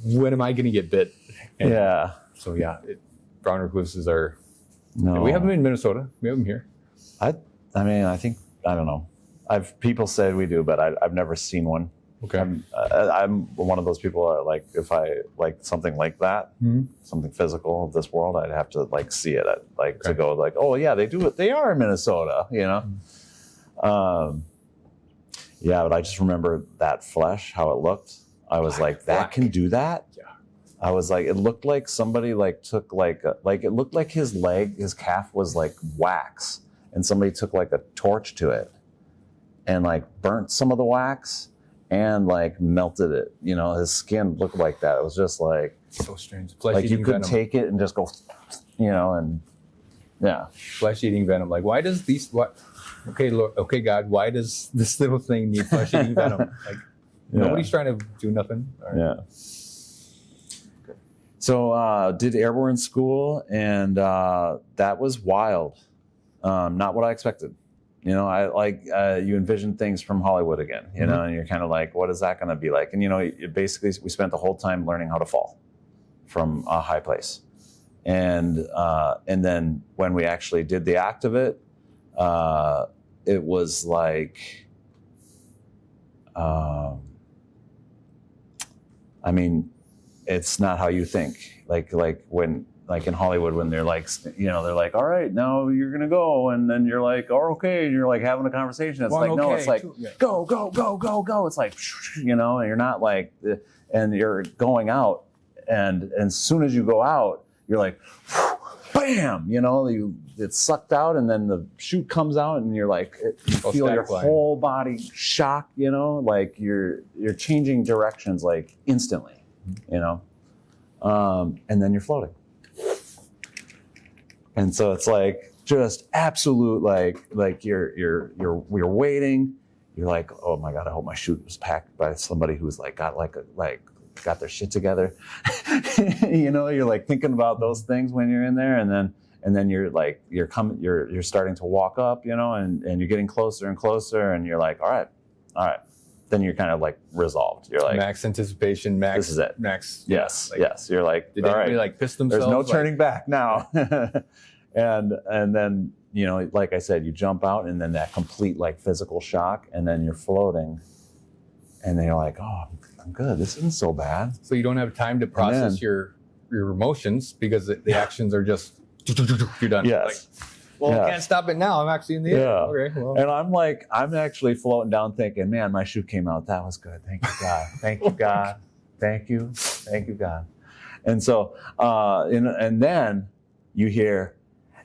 When am I going to get bit? And Yeah. So yeah, brown recluses are, No. we have them in Minnesota. We have them here. I mean, I don't know. People said we do, but I've never seen one. Okay. I'm one of those people that, like, if I like something like that, something physical of this world, I'd have to like see it, to go like, oh yeah, they do it. They are in Minnesota, Yeah, but I just remember that flesh, how it looked. I was like, that can do that? Yeah. I was like, it looked like somebody like took it looked like his calf was like wax, and somebody took like a torch to it and like burnt some of the wax and like melted it. His skin looked like that. It was just like, So strange. like you could venom. take it and just go, and yeah. Flesh-eating venom. Like, why does okay, Lord, okay, God, why does this little thing need flesh-eating venom? Like, nobody's trying to do nothing. Yeah. So did airborne school, and that was wild. Not what I expected. You envision things from Hollywood again, and you're kind of like, what is that going to be like? And, basically we spent the whole time learning how to fall from a high place. And then when we actually did the act of it, it was like, it's not how you think. Like when, like in Hollywood, when they're like, they're like, all right, now you're going to go. And then you're like, oh, okay. And you're like having a conversation. It's like, no, it's like, go, go, go, go, go. It's like, and you're not like, and you're going out. And as soon as you go out, you're like, bam, it's sucked out, and then the chute comes out, and you're like, you feel your whole body shock, like you're changing directions like instantly, and then you're floating. And so it's like just absolute, like you're waiting. You're like, oh my God, I hope my chute was packed by somebody who's like got their shit together. You're like thinking about those things when you're in there, and then you're like, you're starting to walk up, and you're getting closer and closer, and you're like, all right. Then you're kind of like resolved. You're like, max anticipation, max. This is it. Max. Yes. Yes. You're like, did all anybody right. like piss themselves? There's no turning back now. and then, like I said, you jump out, and then that complete like physical shock, and then you're floating, and then you're like, oh, I'm good. This isn't so bad. So you don't have time to process your emotions, because the actions are just, you're done. Yes. I can't stop it now. I'm actually in the air. Yeah. Okay, well. And I'm actually floating down thinking, man, my chute came out. That was good. Thank you, God. Thank you, God. Thank you. Thank you, God. And so, and then you hear,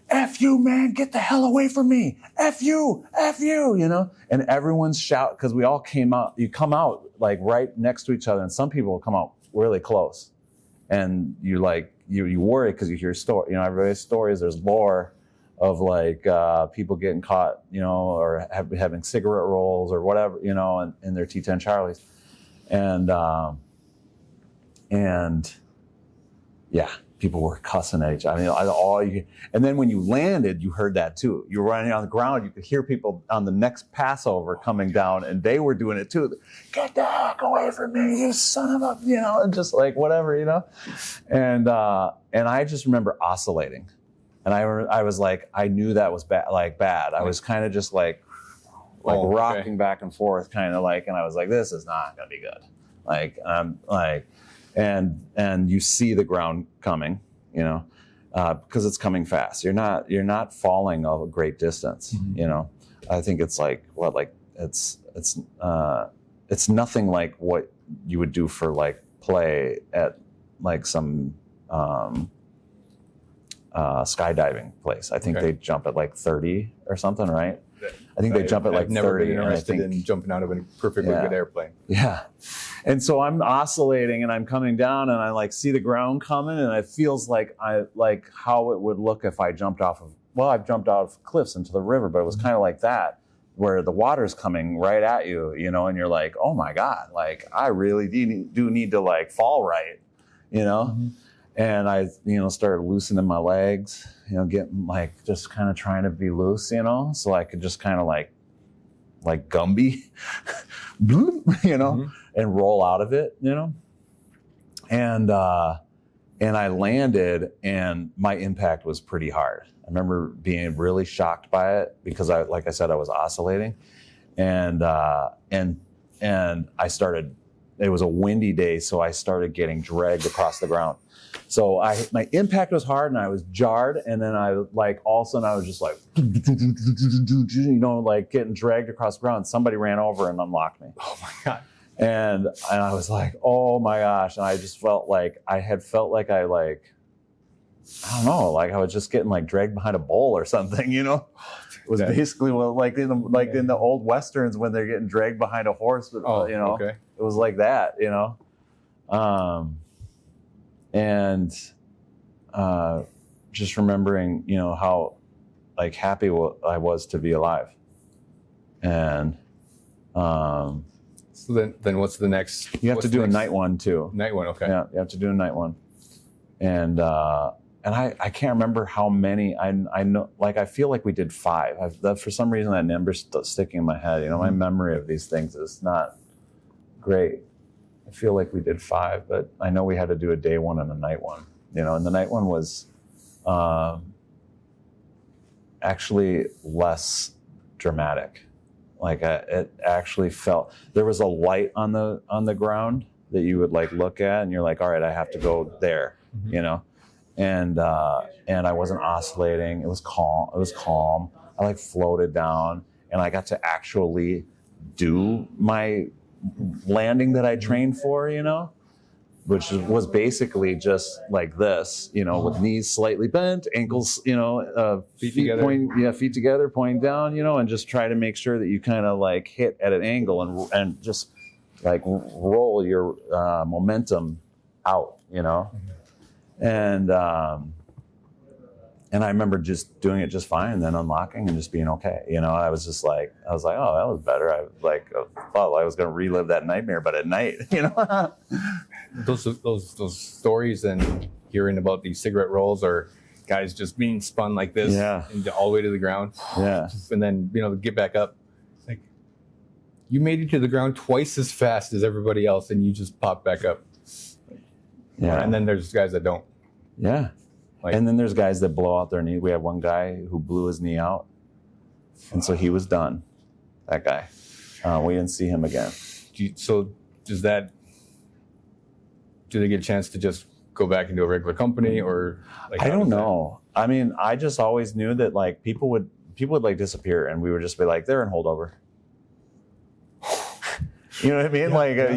F you, man, get the hell away from me. F you, and everyone's shout, because we all came out, you come out like right next to each other, and some people will come out really close. And you worry because you hear everybody has stories, there's lore, of like people getting caught, you know, or having cigarette rolls or whatever, you know, in their T-10 Charlies. And yeah, people were cussing at each other. I mean, and then when you landed, you heard that too. You were running on the ground, you could hear people on the next passover coming down, and they were doing it too. Get the heck away from me, you son of a, you know, and just like whatever, you know. And I just remember oscillating. And I was like, I knew that was bad. I was kind of just like rocking back and forth, kind of like, and I was like, this is not gonna be good. And you see the ground coming, you know, because it's coming fast. You're not falling a great distance, Mm-hmm. you know. I think it's like it's nothing like what you would do for like play at like some skydiving place. I think they jump at like 30 or something, right? I think they jump at like 30. I've never been interested in jumping out of a perfectly good airplane. Yeah. And so I'm oscillating and I'm coming down and I like see the ground coming, and it feels like how it would look if I jumped off of, well, I've jumped out of cliffs into the river, but it was kind of like that, where the water's coming right at you, you know, and you're like, oh my God, like I really do need to like fall right, you know? Mm-hmm. And I, you know, started loosening my legs, you know, getting like just kind of trying to be loose, you know, so I could just kind of like Gumby, you know, and roll out of it, you know. And I landed, and my impact was pretty hard. I remember being really shocked by it because like I said, I was oscillating, and I started. It was a windy day, so I started getting dragged across the ground. So my impact was hard, and I was jarred, and then I like all of a sudden I was just like, you know, like getting dragged across the ground. Somebody ran over and unlocked me. Oh my God! And I was like, oh my gosh! And I just felt like I don't know, like I was just getting like dragged behind a bull or something, you know. It was basically like in the old westerns when they're getting dragged behind a horse, you know. Okay. It was like that, you know. Just remembering, you know, how like happy I was to be alive. And so then what's the next? You have to do a night one too. Night one, okay. Yeah, you have to do a night one. And I can't remember how many. I know, like I feel like we did 5. For some reason that number's sticking in my head. You know, my memory of these things is not great. I feel like we did 5, but I know we had to do a day one and a night one. You know, and the night one was actually less dramatic. Like it actually felt, there was a light on the ground that you would like look at, and you're like, all right, I have to go there. You know. And I wasn't oscillating. It was calm. I like floated down, and I got to actually do my landing that I trained for, you know, which was basically just like this, you know, with knees slightly bent, ankles, you know, feet together, pointing down, you know, and just try to make sure that you kind of like hit at an angle and just like roll your momentum out, you know. And I remember just doing it just fine, and then unlocking and just being okay. You know, I was like, oh, that was better. I thought I was going to relive that nightmare, but at night, you know. those stories and hearing about these cigarette rolls or guys just being spun like this all the way to the ground. Yeah. And then, you know, get back up. It's like, you made it to the ground twice as fast as everybody else, and you just popped back up. Yeah. And then there's guys that don't. Yeah. And then there's guys that blow out their knee. We had one guy who blew his knee out, and so he was done. That guy. We didn't see him again. So do they get a chance to just go back into a regular company, or like, I don't know. I mean, I just always knew that like people would like disappear, and we would just be like, they're in holdover. You know what I mean?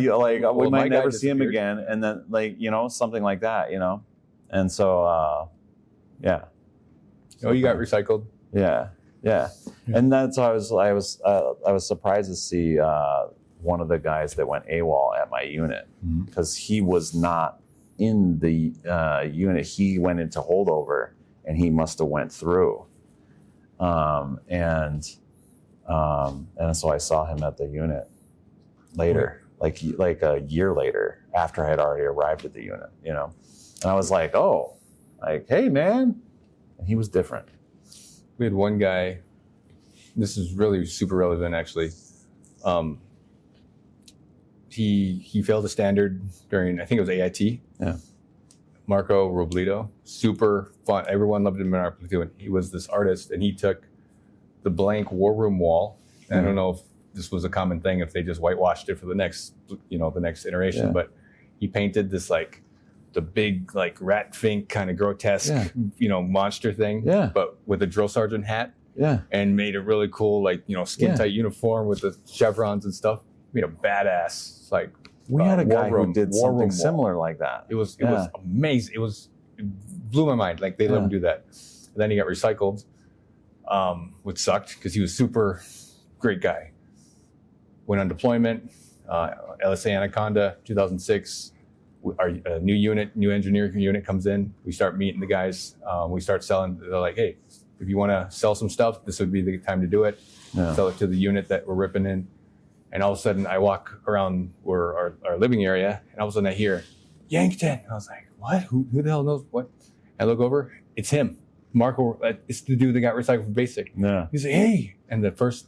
Yeah. We might never see him again, and then like, you know, something like that, you know. And so yeah. Oh, you got recycled. Yeah. And that's why I was surprised to see one of the guys that went AWOL at my unit, because he was not in the unit. He went into holdover, and he must have went through. And so I saw him at the unit later, like a year later, after I had already arrived at the unit, you know. And I was like, oh, like, hey, man. And he was different. We had one guy, this is really super relevant, actually. He failed the standard during, I think it was AIT. Yeah. Marco Robledo, super fun. Everyone loved him in our platoon. He was this artist, and he took the blank war room wall. And I don't know if this was a common thing, if they just whitewashed it for the next iteration, but he painted this like the big like rat fink kind of grotesque, monster thing, but with a drill sergeant hat, and made a really cool like skin tight uniform with the chevrons and stuff. Made a badass like. We had a guy who did something similar like that. It was amazing. It blew my mind. Like they let him do that. And then he got recycled, which sucked because he was super great guy. Went on deployment, LSA Anaconda, 2006. Our new engineer unit comes in. We start meeting the guys. We start selling. They're like, hey, if you want to sell some stuff, this would be the time to do it. Sell it to the unit that we're ripping in. And all of a sudden, I walk around our living area, and all of a sudden I hear, Yankton. I was like, what? Who the hell knows what? I look over, it's him. Marco, it's the dude that got recycled from basic. Yeah. He's like, hey. And the first,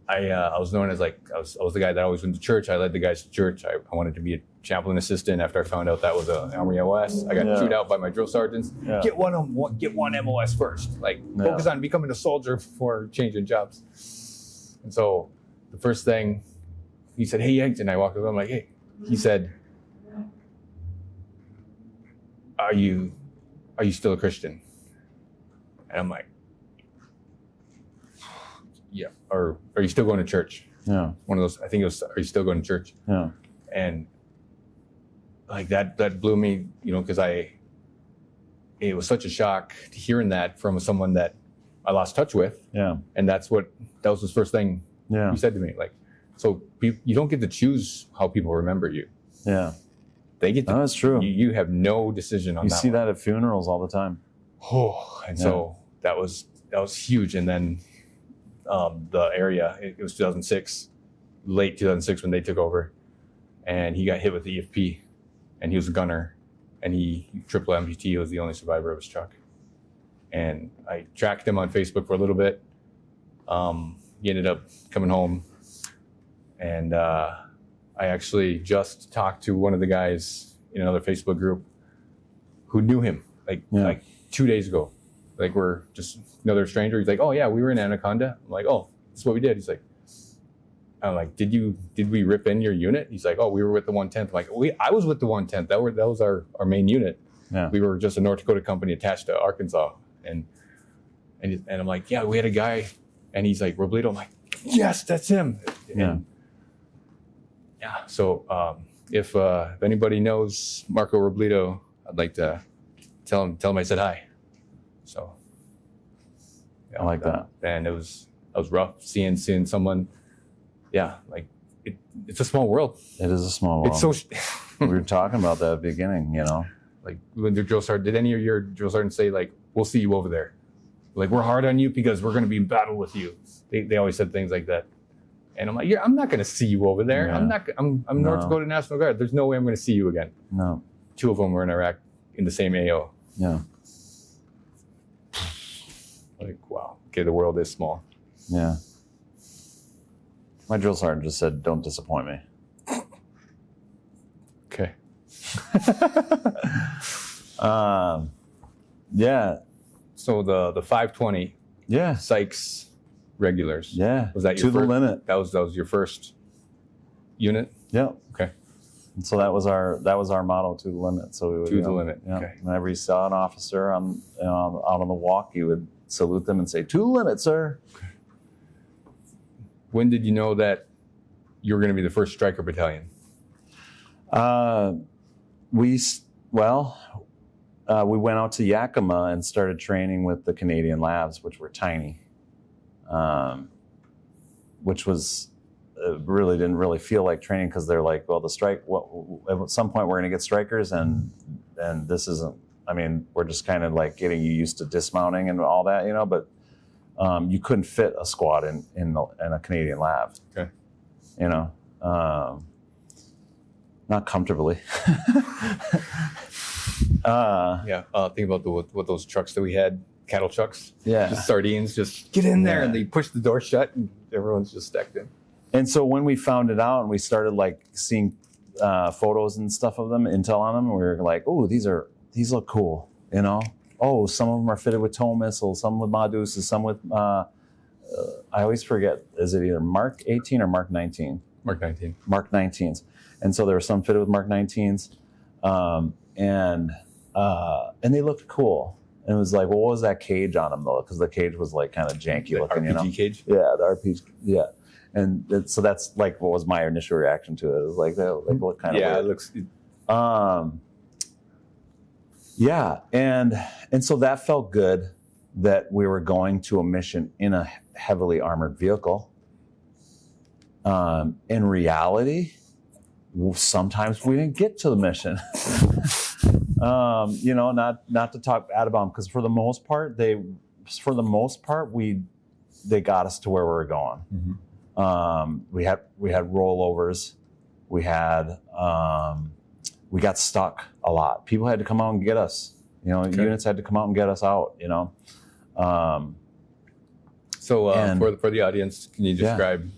I was known as like, I was the guy that always went to church. I led the guys to church. I wanted to be a chaplain assistant after I found out that was an Army MOS. I got chewed out by my drill sergeants. Yeah. Get one MOS first. Like focus on becoming a soldier before changing jobs. And so the first thing he said, hey, Yankton. I walked over. I'm like, hey. He said, are you still a Christian? And I'm like, yeah. Or are you still going to church? Yeah. One of those. I think it was. Are you still going to church? Yeah. And like that blew me, because it was such a shock hearing that from someone that I lost touch with. Yeah. And that was his first thing he said to me. Like, so you don't get to choose how people remember you. Yeah. They get to. No, that's true. You have no decision on that. You see that at funerals all the time. Oh, and so that was huge. And then the area, it was 2006, late 2006 when they took over, and he got hit with the EFP, and he was a gunner, and he triple amputee, was the only survivor of his truck. And I tracked him on Facebook for a little bit. He ended up coming home, and I actually just talked to one of the guys in another Facebook group who knew him like 2 days ago. Like we're just another stranger. He's like, oh yeah, we were in Anaconda. I'm like, oh, that's what we did. He's like, I'm like, did we rip in your unit? He's like, oh, we were with the 110th. I'm like, I was with the 110th. That was our main unit. Yeah. We were just a North Dakota company attached to Arkansas. And I'm like, yeah, we had a guy, and he's like, Robledo. I'm like, yes, that's him. And so if anybody knows Marco Robledo, I'd like to tell him I said hi. So I like that. And it was rough seeing someone. Yeah, like it's a small world. It is a small world. It's so. We were talking about that at the beginning, Like when the drill sergeant, did any of your drill sergeants say like, "We'll see you over there"? Like we're hard on you because we're going to be in battle with you. They always said things like that. And I'm like, I'm not going to see you over there. Yeah. I'm North Dakota National Guard. There's no way I'm going to see you again. No. 2 of them were in Iraq in the same AO. Yeah. Like, wow. Okay, the world is small. Yeah. My drill sergeant just said, don't disappoint me. Okay. Yeah. So the 520 Yeah. Sykes regulars. Yeah. Was that to your the first, limit? That was your first unit? Yeah. Okay. And so that was our motto, to the limit. So we would To the limit. Yeah. Okay. Whenever you saw an officer out on the walk, you would salute them and say, to the limit, sir. Okay. When did you know that you were going to be the first Stryker battalion? We went out to Yakima and started training with the Canadian labs, which were tiny, which was really didn't really feel like training because they're like, well, at some point we're going to get strikers, and this isn't I mean, we're just kind of like getting you used to dismounting and all that, but you couldn't fit a squad in a Canadian lab. Okay. Not comfortably. Think about what those trucks that we had, cattle trucks. Yeah. Just sardines, just get in there, Yeah. and they push the door shut, and everyone's just stacked in. And so when we found it out and we started like seeing photos and stuff of them, intel on them, we were like, oh, these look cool, Oh, some of them are fitted with tow missiles, some with Maduses, some with, I always forget, is it either Mark 18 or Mark 19? Mark 19. Mark 19s. And so there were some fitted with Mark 19s. And they looked cool. And it was like, well, what was that cage on them though? Because the cage was like kind of janky The looking, RPG cage? Yeah, the RPG, yeah. And so that's like what was my initial reaction to it. It was like, they look kind of weird. It looks... Yeah, and so that felt good that we were going to a mission in a heavily armored vehicle. In reality, sometimes we didn't get to the mission. Not to talk bad about them, because for the most part, they got us to where we were going. Mm-hmm. We had rollovers. We got stuck a lot. People had to come out and get us. Okay. Units had to come out and get us out. For the audience, can you describe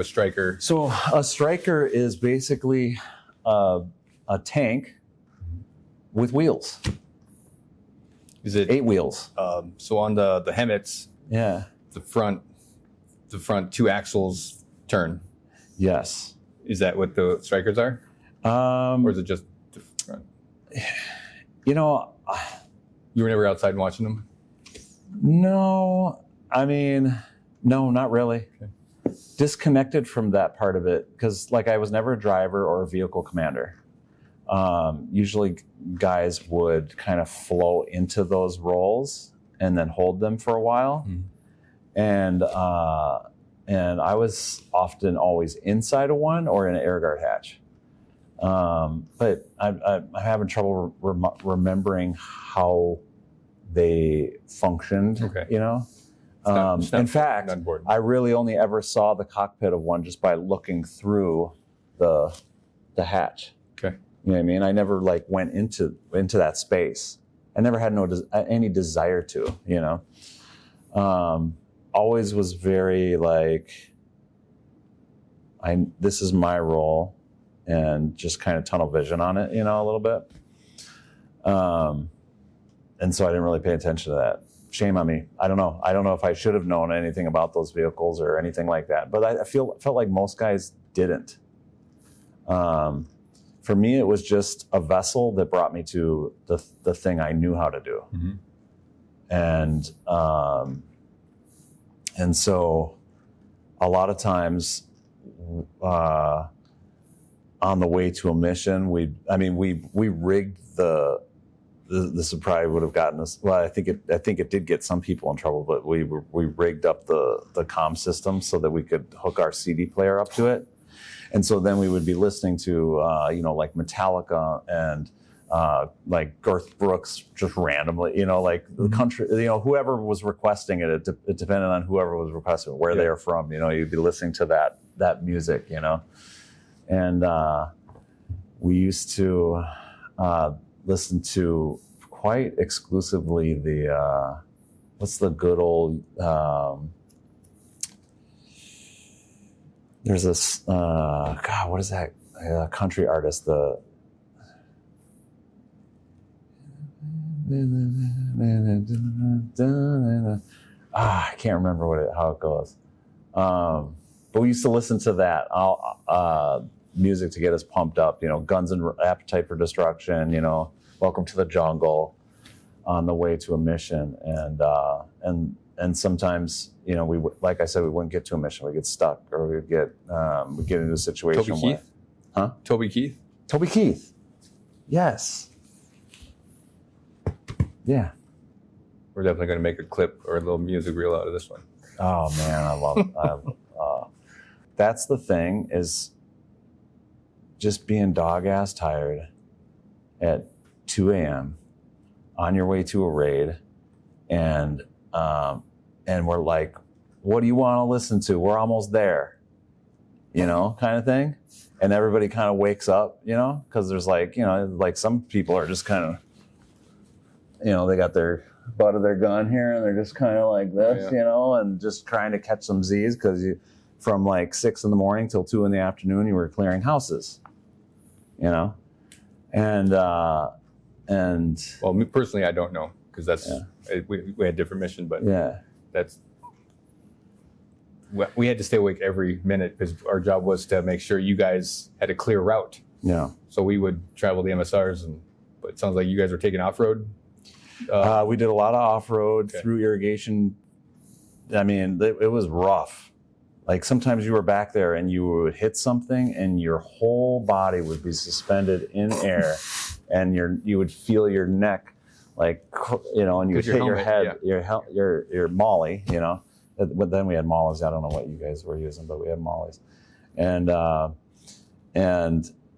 a striker? So a striker is basically a tank with wheels. Is it 8 wheels? So on the HEMTs, Yeah. the front 2 axles turn. Yes. Is that what the strikers are, or is it just the front? You were never outside watching them? No, I mean, no, not really. Okay. Disconnected from that part of it, because like I was never a driver or a vehicle commander. Usually guys would kind of flow into those roles and then hold them for a while. Mm-hmm. And I was often always inside of one or in an air guard hatch. But I'm having trouble remembering how they functioned. Okay. In fact, I really only ever saw the cockpit of one just by looking through the hatch. Okay. You know what I mean? I never like went into that space. I never had any desire to. Always was very like, this is my role, and just kind of tunnel vision on it, a little bit. And so I didn't really pay attention to that. Shame on me. I don't know. I don't know if I should have known anything about those vehicles or anything like that. But I felt like most guys didn't. For me, it was just a vessel that brought me to the thing I knew how to do. Mm-hmm. And so a lot of times on the way to a mission, we rigged this probably would have gotten us. Well, I think it did get some people in trouble, but we rigged up the comm system so that we could hook our CD player up to it, and so then we would be listening to like Metallica and like Garth Brooks just randomly, like the country, whoever was requesting it depended on whoever was requesting it, where they are from. You'd be listening to that music, and we used to listen to quite exclusively the what's the good old there's this God, what is that country artist, I can't remember how it goes, but we used to listen to that music to get us pumped up, Guns and Appetite for Destruction, Welcome to the Jungle, on the way to a mission. And sometimes, we like I said, we wouldn't get to a mission, we get stuck, or we'd get into a situation. Toby Keith? Huh? Toby Keith? Toby Keith. Yes. Yeah. We're definitely going to make a clip or a little music reel out of this one. Oh man, I love that's the thing, is just being dog ass tired at 2 a.m. on your way to a raid, and we're like, what do you want to listen to? We're almost there, kind of thing. And everybody kind of wakes up, because there's like, like some people are just kind of, they got their butt of their gun here and they're just kind of like this, and just trying to catch some Z's, because from like 6 a.m. till 2 p.m, you were clearing houses, and well, me personally, I don't know, because that's we had different mission, but that's we had to stay awake every minute because our job was to make sure you guys had a clear route. Yeah. So we would travel the MSRs, but it sounds like you guys were taking off road. We did a lot of off road through irrigation. I mean, it was rough. Like sometimes you were back there and you would hit something and your whole body would be suspended in air, and you would feel your neck, like, and you would hit your head, your molly, But then we had mollies. I don't know what you guys were using, but we had mollies, and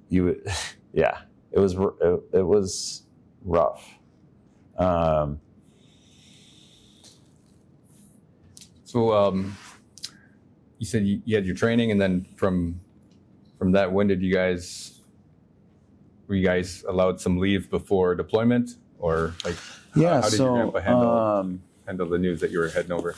you would, it was rough. So you said you had your training, and then from that, when did were you guys allowed some leave before deployment, or like how did your grandpa handle the news that you were heading over?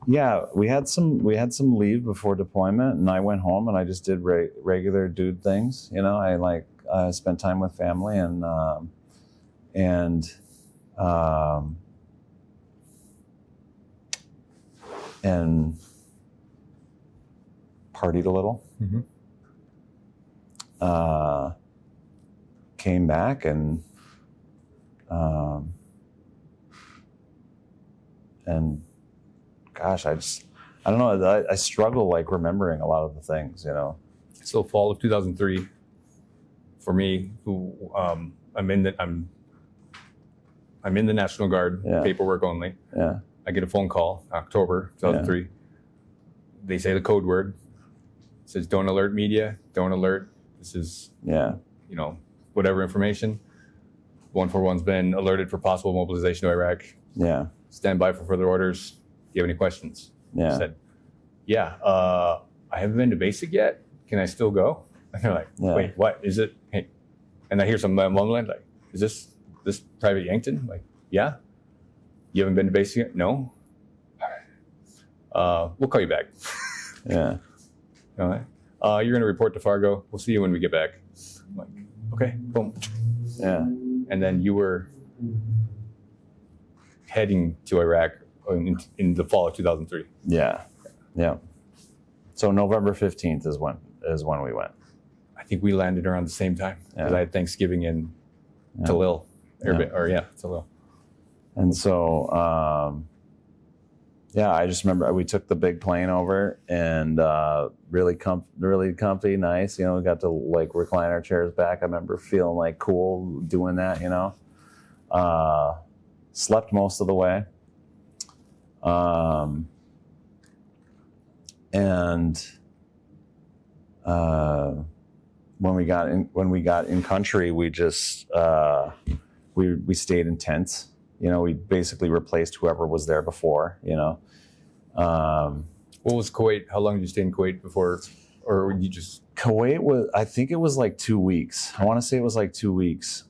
Yeah, we had some leave before deployment, and I went home and I just did regular dude things. I spent time with family and partied a little. Mm-hmm. Came back and gosh, I don't know. I struggle remembering a lot of the things, So fall of 2003, for me, who I'm in the National Guard, paperwork only. Yeah. I get a phone call, October 2003. Yeah. They say the code word. It says, "Don't alert media. Don't alert. This is whatever information. 141's been alerted for possible mobilization to Iraq. Yeah. Stand by for further orders. Do you have any questions?" Yeah. I said, I haven't been to basic yet. Can I still go? And they're like, wait, what is it? Hey. And I hear some mumbling, like, is this Private Yankton? Like, yeah. You haven't been to basic yet? No. All right. We'll call you back. Yeah. All right. You're going to report to Fargo. We'll see you when we get back. I'm like, okay, boom. Yeah. And then you were heading to Iraq in the fall of 2003. Yeah. Yeah. So November 15th is when we went. I think we landed around the same time because I had Thanksgiving in Talil. Talil. And so, I just remember we took the big plane over and really comfy, nice. We got to recline our chairs back. I remember feeling cool doing that. Slept most of the way. When we got in country, we just we stayed in tents. We basically replaced whoever was there before. What was Kuwait? How long did you stay in Kuwait before, or you just? Kuwait was, I think it was 2 weeks. I want to say it was 2 weeks.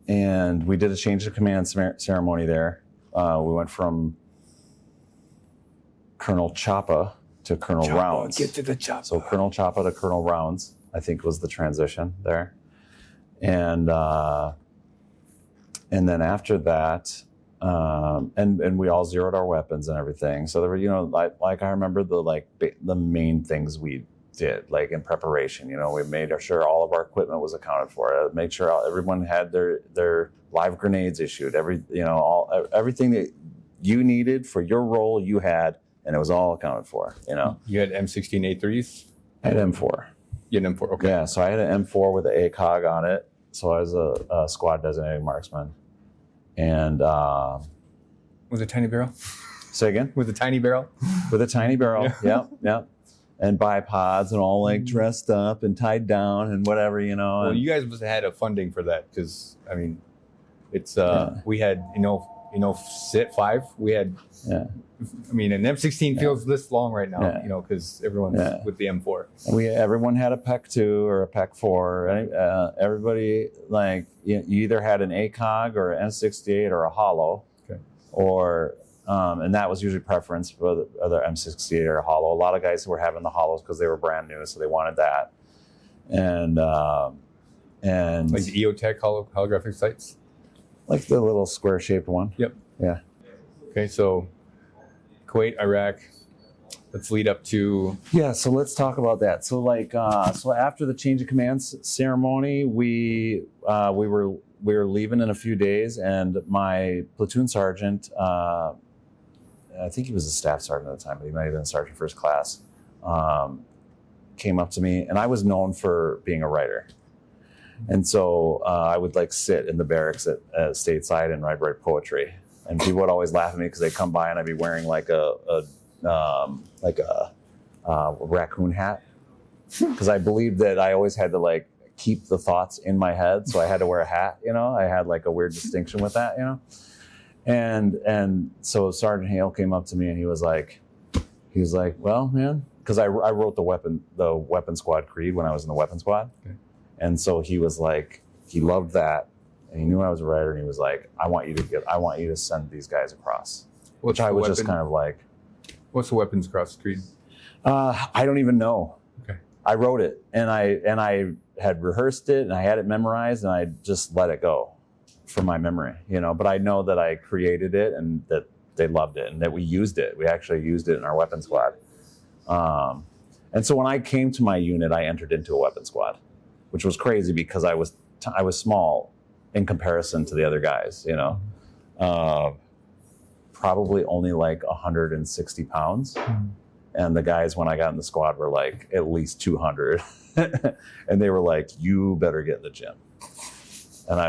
And we did a change of command ceremony there. We went from Colonel Chapa to Colonel Rounds. Get to the Chapa. So Colonel Chapa to Colonel Rounds, I think, was the transition there. And then after that, and we all zeroed our weapons and everything. So there were, I remember the main things we did, in preparation. We made sure all of our equipment was accounted for. Made sure everyone had their live grenades issued. Everything that you needed for your role, you had, and it was all accounted for. You had M16A3s. I had M4. You had M4. Okay. Yeah, so I had an M4 with an ACOG on it. So I was a squad designated marksman. And with a tiny barrel. Say again? With a tiny barrel. With a tiny barrel. Yeah. and bipods and all like dressed up and tied down and whatever, you know. Well, and, you guys must have had a funding for that because I mean, it's we had sit 5. We had I mean, an M16 feels this long right now, you know, because everyone's with the M4. Everyone had a PEC 2 or a PEC 4. Right? Everybody, like, you either had an ACOG or an M68 or a hollow, or and that was usually preference for the other M68 or a hollow. A lot of guys were having the hollows because they were brand new, so they wanted that. And like the EOTech holographic sights, like the little square-shaped one. Yep. Yeah. Okay, so Kuwait, Iraq. Let's lead up to. Yeah, so let's talk about that. So like, so after the change of commands ceremony, we were leaving in a few days, and my platoon sergeant, I think he was a staff sergeant at the time, but he might have been sergeant first class, came up to me, and I was known for being a writer. And so I would like sit in the barracks at stateside and write poetry. And people would always laugh at me because they'd come by and I'd be wearing like a raccoon hat. Because I believed that I always had to like keep the thoughts in my head. So I had to wear a hat, you know. I had like a weird distinction with that, you know. And so Sergeant Hale came up to me and he was like, well, man, because I wrote the weapon squad creed when I was in the weapon squad. Okay. And so he was like, he loved that. And he knew I was a writer, and he was like, I want you to send these guys across. Which I was just kind of like. What's the weapons cross creed? I don't even know. Okay. I wrote it, and I had rehearsed it, and I had it memorized, and I just let it go from my memory, you know. But I know that I created it, and that they loved it, and that we used it. We actually used it in our weapon squad. And so when I came to my unit, I entered into a weapon squad, which was crazy because I was small in comparison to the other guys, you know. Probably only like 160 pounds. And the guys, when I got in the squad, were like at least 200. And they were like, you better get in the gym. And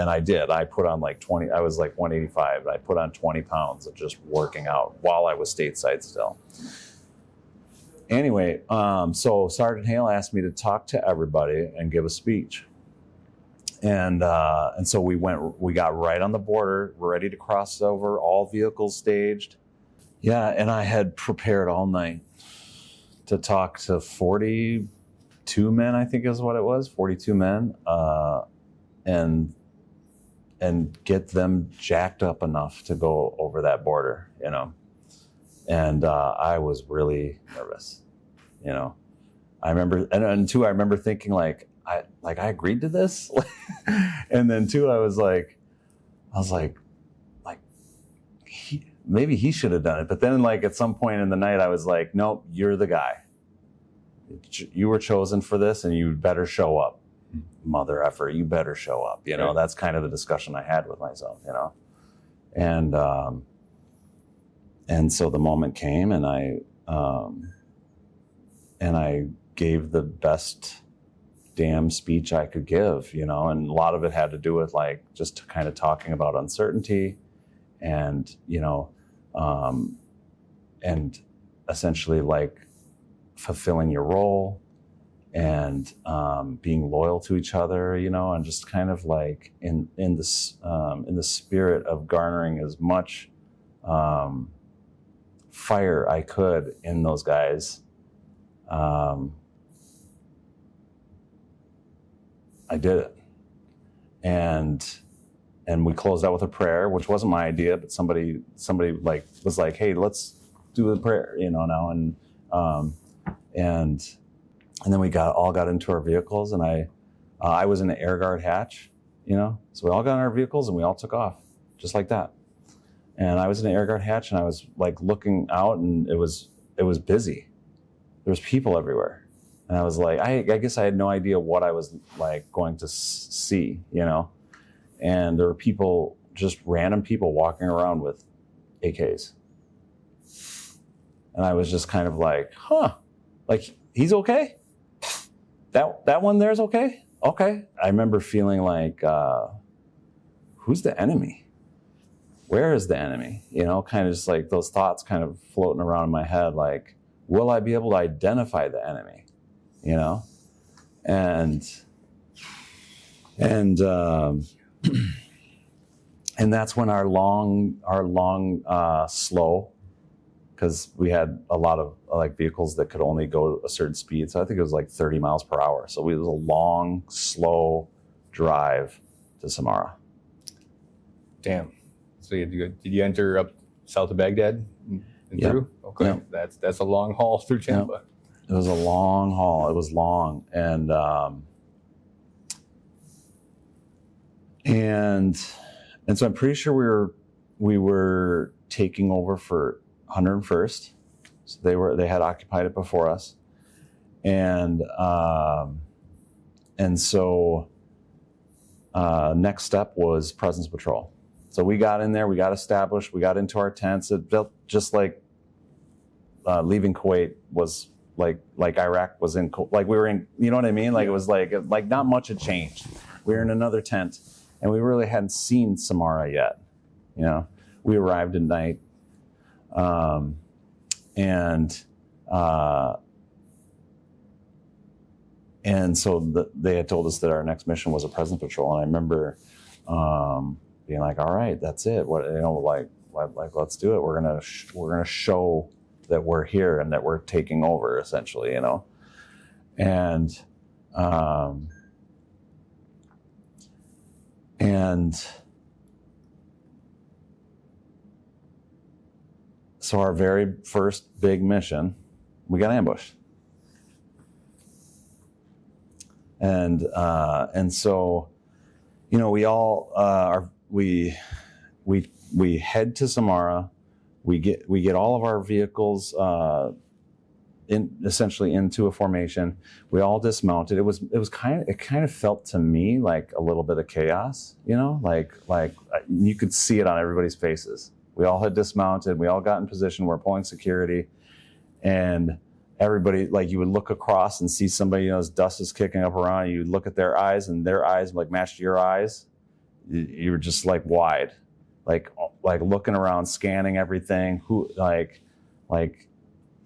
I did. I put on like 20, I was like 185, and I put on 20 pounds of just working out while I was stateside still. Anyway, so Sergeant Hale asked me to talk to everybody and give a speech. And so we got right on the border, we're ready to cross over, all vehicles staged. Yeah, and I had prepared all night to talk to 42 men, I think is what it was, 42 men, and get them jacked up enough to go over that border, you know. And I was really nervous, you know. I remember thinking like, I agreed to this. And then too, I was like, maybe he should have done it. But then like at some point in the night, I was like, nope, you're the guy. You were chosen for this, and you better show up, mother effer. You better show up. You know, that's kind of the discussion I had with myself, you know. And so the moment came, and I gave the best damn speech I could give, you know, and a lot of it had to do with like just kind of talking about uncertainty and, you know, and essentially like fulfilling your role and being loyal to each other, you know, and just kind of like in the spirit of garnering as much fire I could in those guys. I did it. And we closed out with a prayer, which wasn't my idea, but somebody like was like, hey, let's do the prayer, you know, now. And then we all got into our vehicles, and I was in the air guard hatch, you know, so we all got in our vehicles and we all took off just like that. And I was in the air guard hatch, and I was like looking out, and it was busy. There was people everywhere. And I was like, I guess I had no idea what I was like going to see, you know. And there were people, just random people walking around with AKs. And I was just kind of like, like, he's okay? That one there's okay? Okay. I remember feeling like, who's the enemy? Where is the enemy? You know, kind of just like those thoughts kind of floating around in my head, like, will I be able to identify the enemy? You know, and that's when our long slow, because we had a lot of like vehicles that could only go a certain speed. So I think it was like 30 miles per hour. So it was a long, slow drive to Samara. Damn. So did you enter up south of Baghdad and through? Okay. Yep. That's a long haul through Champa. Yep. It was a long haul. It was long. And so I'm pretty sure we were taking over for 101st. So they had occupied it before us. And so next step was presence patrol. So we got in there, we got established, we got into our tents. It felt just like leaving Kuwait was like Iraq was in, like we were in, you know what I mean? Like it was like not much had changed. We were in another tent and we really hadn't seen Samara yet. You know, we arrived at night. And so they had told us that our next mission was a presence patrol. And I remember being like, all right, that's it. What, you know, like let's do it. We're gonna show that we're here and that we're taking over, essentially, you know. And so our very first big mission, we got ambushed. And so, you know, we all we head to Samara. We get all of our vehicles essentially into a formation. We all dismounted. It kind of felt to me like a little bit of chaos, you know, like you could see it on everybody's faces. We all had dismounted. We all got in position. We're pulling security, and everybody, like, you would look across and see somebody, you know, as dust is kicking up around. You would look at their eyes, and their eyes like matched your eyes. You were just like wide, like looking around, scanning everything. Who like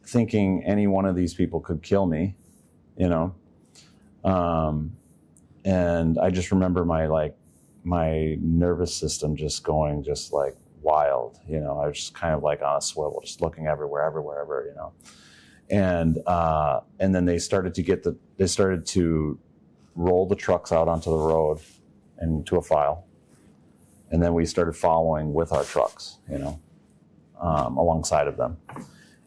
thinking any one of these people could kill me, you know. And I just remember my nervous system just going just like wild, you know. I was just kind of like on a swivel, just looking everywhere, you know. And then they started to roll the trucks out onto the road and to a file. And then we started following with our trucks, you know, alongside of them.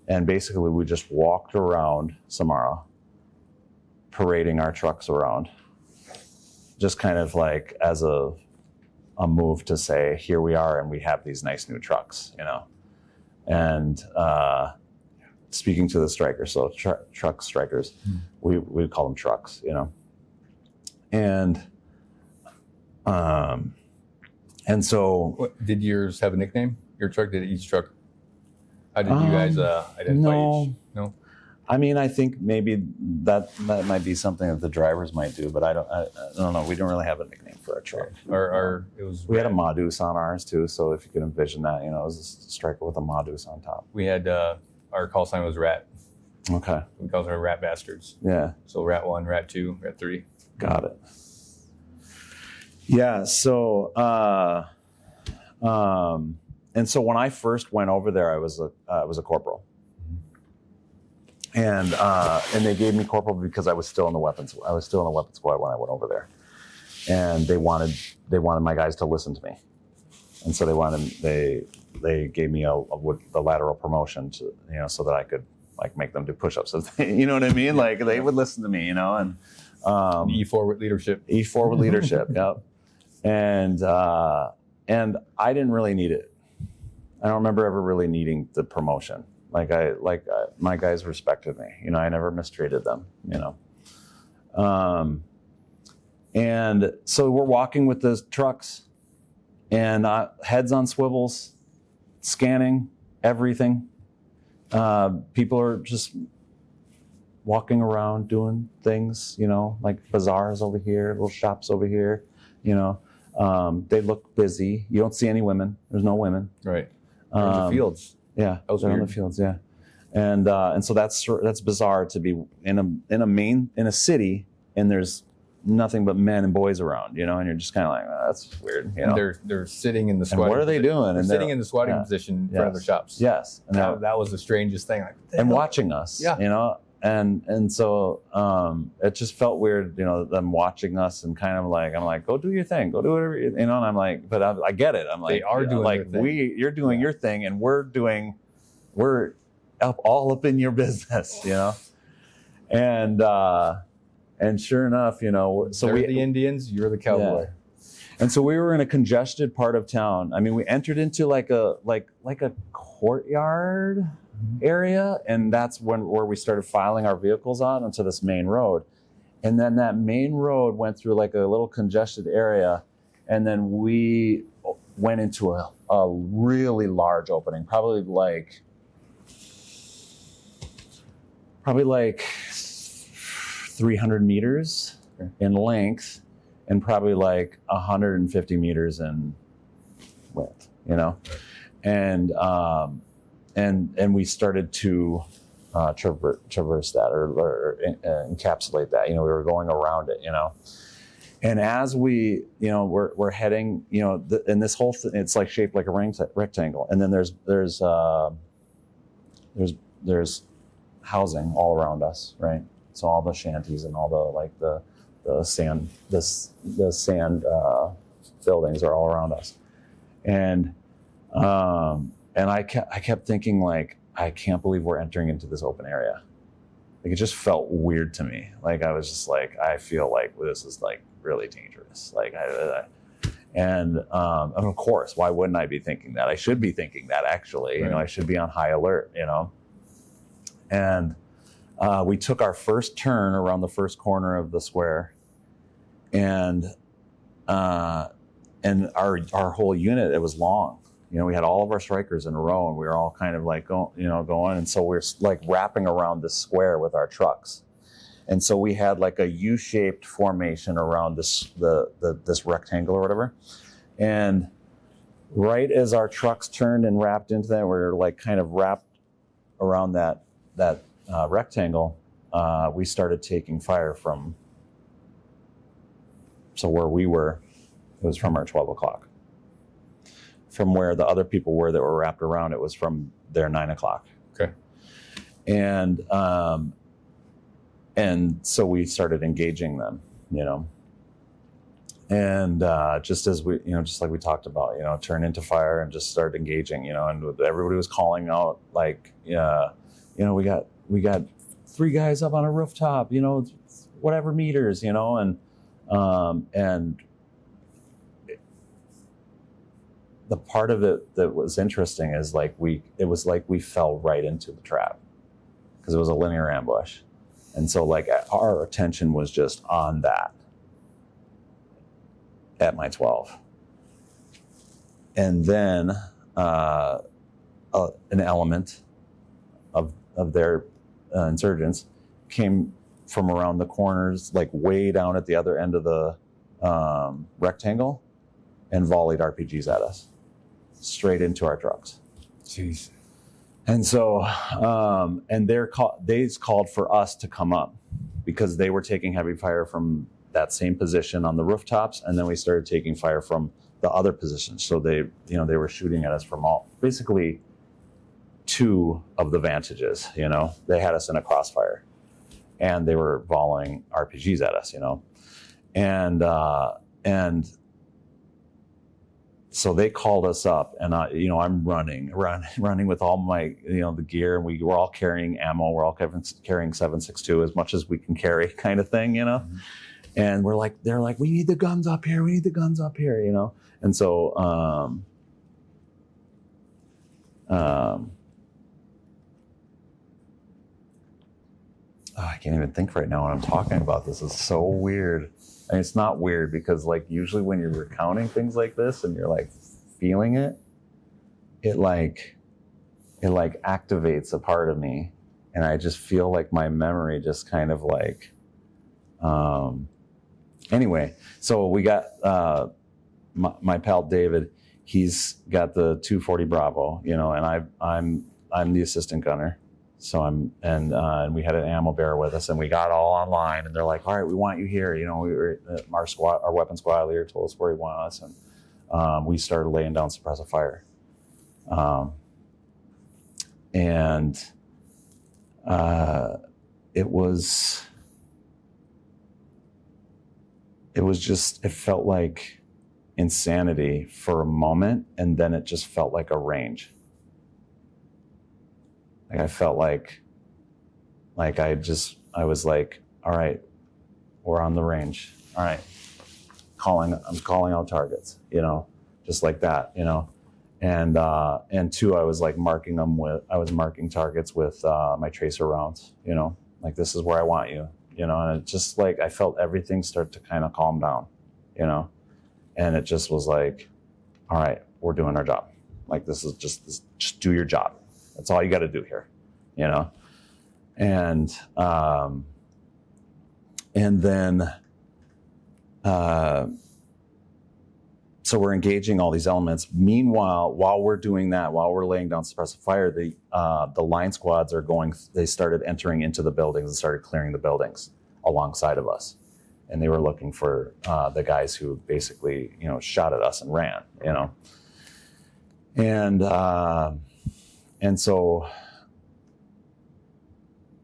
And basically we just walked around Samara, parading our trucks around, just kind of like as a move to say, here we are, and we have these nice new trucks, you know. And speaking to the strikers, so truck strikers, we call them trucks, you know. And so, did yours have a nickname? Your truck? Did each truck? How did you guys identify each? No. I mean, I think maybe that might be something that the drivers might do, but I don't know. We didn't really have a nickname for our truck. We had a Madus on ours too, so if you can envision that, you know, it was a striker with a Madus on top. We had our call sign was Rat. Okay. We call them Rat Bastards. Yeah. So Rat 1, Rat 2, Rat 3. Got it. Yeah. So, and so when I first went over there, I was a corporal. And they gave me corporal because I was still in the weapons. I was still in the weapons squad when I went over there, and they wanted my guys to listen to me, and so they gave me a lateral promotion to, you know, so that I could like make them do push-ups. You know what I mean? Like they would listen to me, you know, and E4 with leadership. E4 with leadership. Yep. And I didn't really need it. I don't remember ever really needing the promotion. My guys respected me. You know, I never mistreated them, you know. And so we're walking with the trucks and heads on swivels, scanning everything. People are just walking around doing things, you know, like bazaars over here, little shops over here, you know. They look busy. You don't see any women. There's no women. Right. The fields. Yeah, they're in the fields, yeah. And so that's bizarre to be in a city and there's nothing but men and boys around, you know, and you're just kind of like, oh, that's weird, you know. They're sitting in the squatting. And what are they doing? They're sitting in the squatting position in front of their shops. Yes, and that was the strangest thing. Like, and watching us, you know, and so it just felt weird, you know, them watching us and kind of like, I'm like, go do your thing, go do whatever, you know. And I'm like, but I get it. I'm like, they are doing like you're doing your thing, and we're all up in your business, you know. And sure enough, you know, so we're the Indians, you're the cowboy. Yeah. And so we were in a congested part of town. I mean, we entered into like a courtyard area, and that's where we started filing our vehicles out onto this main road. And then that main road went through like a little congested area, and then we went into a really large opening, probably like 300 meters in length and probably like 150 meters in width, you know. And we started to traverse that or encapsulate that, you know. We were going around it, you know. And as we, you know, we're heading, you know, and this whole thing, it's like shaped like a rectangle, and then there's housing all around us, right? So all the shanties and all the sand buildings are all around us, and I kept thinking, like, I can't believe we're entering into this open area. Like, it just felt weird to me. Like, I was just like, I feel like this is like really dangerous. Like, and of course, why wouldn't I be thinking that? I should be thinking that, actually. Right. You know, I should be on high alert, you know. And we took our first turn around the first corner of the square, and our whole unit, it was long. You know, we had all of our strikers in a row, and we were all kind of like going, and so we're like wrapping around this square with our trucks, and so we had like a U-shaped formation around this rectangle or whatever, and right as our trucks turned and wrapped into that, we were like kind of wrapped around that rectangle. We started taking fire from. So where we were, it was from our 12 o'clock. From where the other people were that were wrapped around, it was from their 9 o'clock. Okay. And so we started engaging them, you know. And just as we, you know, just like we talked about, you know, turn into fire and just start engaging, you know. And everybody was calling out, like, you know, we got 3 guys up on a rooftop, you know, whatever meters, you know, and the part of it that was interesting is like it was like we fell right into the trap because it was a linear ambush. And so like our attention was just on that at my 12. And then an element of their insurgents came from around the corners, like way down at the other end of the rectangle, and volleyed RPGs at us straight into our trucks. Jeez. And so, and they called for us to come up because they were taking heavy fire from that same position on the rooftops, and then we started taking fire from the other positions. So they were shooting at us from basically 2 of the vantages. You know, they had us in a crossfire, and they were volleying RPGs at us. You know, and so they called us up, and I'm running with all my, the gear, and we were all carrying ammo. We're all carrying 7.62 as much as we can carry, kind of thing, you know. Mm-hmm. And they're like, we need the guns up here. We need the guns up here, you know. And so, I can't even think right now when I'm talking about this. It's so weird. And it's not weird because, like, usually when you're recounting things like this and you're like feeling it, it activates a part of me, and I just feel like my memory just kind of like. Anyway, so we got my pal David. He's got the 240 Bravo, and I'm the assistant gunner. And we had an ammo bearer with us, and we got all online, and they're like, all right, we want you here. You know, we were our weapons squad leader told us where he wanted us, and we started laying down suppressive fire. It felt like insanity for a moment, and then it just felt like a range. Like I felt like I was like, all right, we're on the range. All right, I'm calling out targets, you know, just like that, you know. And two, I was like marking targets with my tracer rounds, you know, like this is where I want you, you know. And it just like I felt everything start to kind of calm down, you know. And it just was like, all right, we're doing our job. Like this is just do your job. That's all you got to do here, you know. And then so we're engaging all these elements. Meanwhile, while we're doing that, while we're laying down suppressive fire, the line squads they started entering into the buildings and started clearing the buildings alongside of us. And they were looking for the guys who basically, you know, shot at us and ran, you know. And so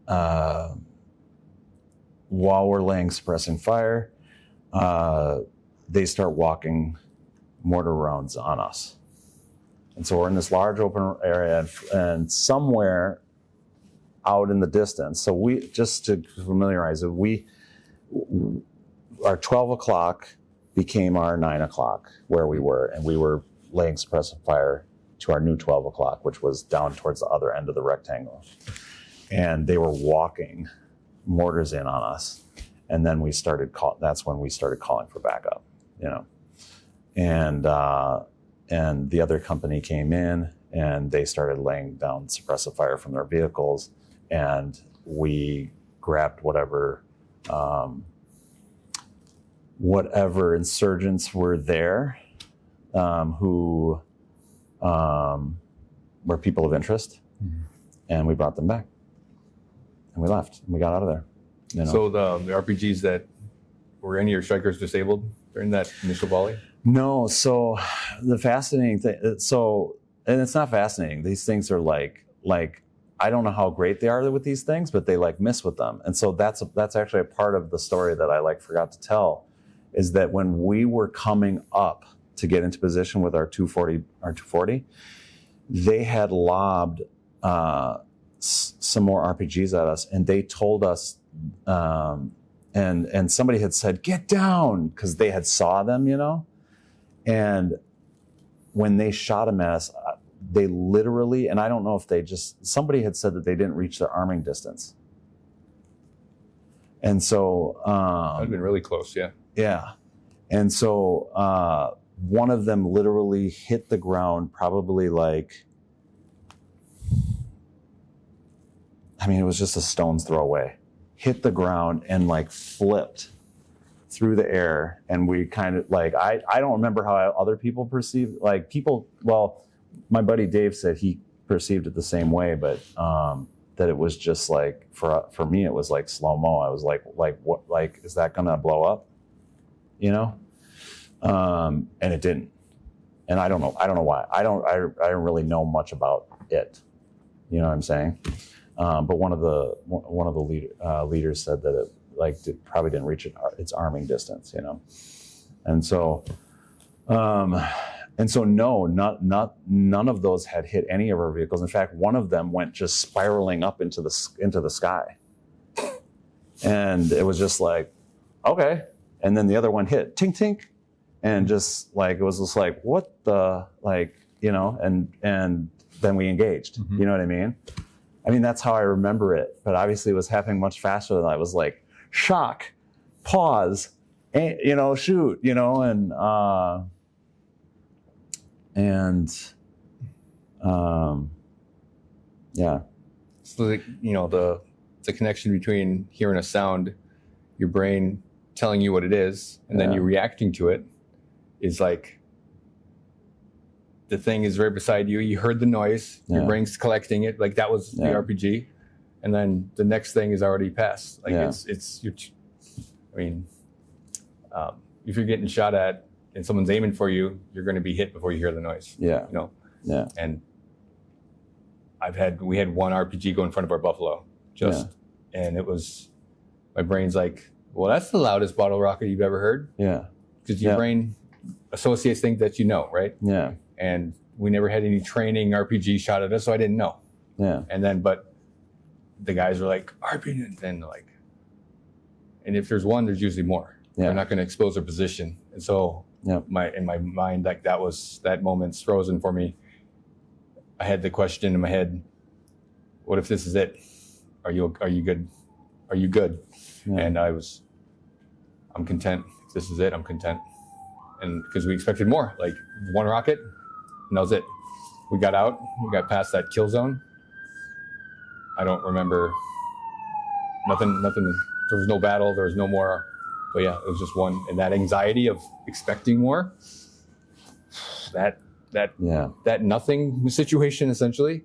while we're laying suppressing fire, they start walking mortar rounds on us. And so we're in this large open area, and somewhere out in the distance, so we, just to familiarize it, our 12 o'clock became our 9 o'clock where we were, and we were laying suppressive fire to our new 12 o'clock, which was down towards the other end of the rectangle. And they were walking mortars in on us. And then that's when we started calling for backup, you know. And the other company came in, and they started laying down suppressive fire from their vehicles, and we grabbed whatever insurgents were there, who were people of interest, and we brought them back, and we left, and we got out of there. You know? So the RPGs that were any of your strikers disabled during that initial volley? No. So the fascinating thing, and it's not fascinating. These things are like I don't know how great they are with these things, but they like miss with them. And so that's actually a part of the story that I forgot to tell, is that when we were coming up to get into position with our 240, they had lobbed some more RPGs at us, and they told us, and somebody had said, "Get down," because they had saw them, you know. And when they shot them at us, they literally, and I don't know if somebody had said that they didn't reach their arming distance. And so that would have been really close, yeah. Yeah. And so one of them literally hit the ground, probably it was just a stone's throw away. Hit the ground and flipped through the air. And we kind of I don't remember how other people perceived, my buddy Dave said he perceived it the same way, but that it was just for me, it was slow-mo. I was what, is that gonna blow up? You know? And it didn't. And I don't know why. I don't really know much about it. You know what I'm saying? But one of the leaders said that it probably didn't reach its arming distance, you know. And so no, none of those had hit any of our vehicles. In fact, one of them went just spiraling up into the sky, and it was just okay. And then the other one hit, tink tink, and just it was just what the you know. And then we engaged. Mm-hmm. You know what I mean? That's how I remember it. But obviously, it was happening much faster than I was shock, pause, you know, shoot, you know, and yeah. So you know, the connection between hearing a sound, your brain telling you what it is, and then you reacting to it is the thing is right beside you. You heard the noise. Your brain's collecting it. That was the RPG. and then the next thing is already passed. Like Yeah. If you're getting shot at and someone's aiming for you, you're going to be hit before you hear the noise. Yeah. You know. Yeah. And we had one RPG go in front of our Buffalo, and it was, my brain's like, well, that's the loudest bottle rocket you've ever heard. Yeah. Because your brain associates things that you know, right? Yeah. And we never had any training RPG shot at us, so I didn't know. Yeah. And then, but the guys were like, RPG, and like, and if there's one, there's usually more. Yeah. They're not going to expose their position. And so in my mind, like that moment's frozen for me. I had the question in my head, what if this is it? Are you good? Are you good? Yeah. And I'm content. If this is it, I'm content. And because we expected more, like one rocket, and that was it. We got out, we got past that kill zone. I don't remember nothing. There was no battle, there was no more. But yeah, it was just one. And that anxiety of expecting more, that nothing situation essentially